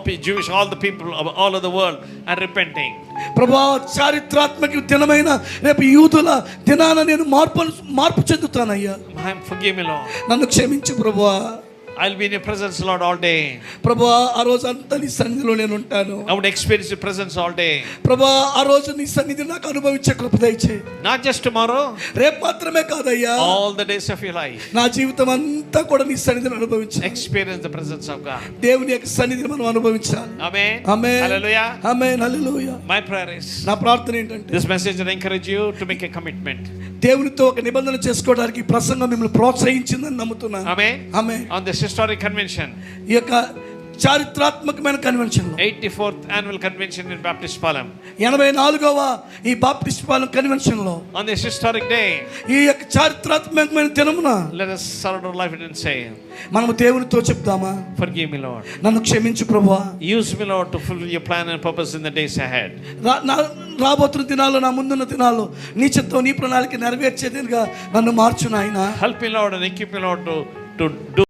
the people of all of the world are repenting.
ప్రభా చారిత్రాత్మక దినమైన రేపు యూదుల దినాన నేను మార్పు చెందుతానయ్యా.
Forgive me, Lord.
నన్ను క్షమించు ప్రభువా.
I'll be in your presence, Lord, all day.
ప్రభువా ఆ రోజు అంతా నీ సన్నిధిలో నేను ఉంటాను.
I would experience your presence all day.
ప్రభువా ఆ రోజు నీ సన్నిధి నాకు అనుభవించే కృప దయచేయి.
Not just tomorrow,
రేపు మాత్రమే కాదయ్యా,
all the days of your life.
నా జీవితం అంతా కూడా నీ సన్నిధిని అనుభవించాలి.
Experience the presence of God.
దేవుని యొక్క సన్నిధిని మనం అనుభవించాలి.
Amen.
Amen.
Hallelujah.
Amen. Hallelujah.
My prayer is,
నా ప్రార్థన ఏంటంటే,
this message will encourage you to make a commitment.
దేవునితో ఒక నిబంధన చేసుకోవడానికి ఈ ప్రసంగం మిమ్మల్ని ప్రోత్సహించిందని నమ్ముతున్నాను.
Amen.
Amen.
On this historic convention,
ఈ యొక్క చారిత్రాత్మకమైన కన్వెన్షన్ లో
84th annual convention in Baptist Palam,
84వ ఈ బాప్టిస్ట్ పాలెం కన్వెన్షన్ లో
on this historic day,
ఈ యొక్క చారిత్రాత్మకమైన దినమున
let us surrender our life and say,
మనము దేవునితో చెప్దామా,
forgive me, Lord.
నన్ను క్షమించు ప్రభువా.
Use me, Lord, to fulfill your plan and purpose in the days ahead.
రాబోతున్న దినాల్లో, నా ముందున్న దినాల్లో నీ చిత్తం నీ ప్రణాళిక నెరవేర్చేదిగా నన్ను మార్చు నాయనా.
Help me, Lord, and equip me, Lord, to do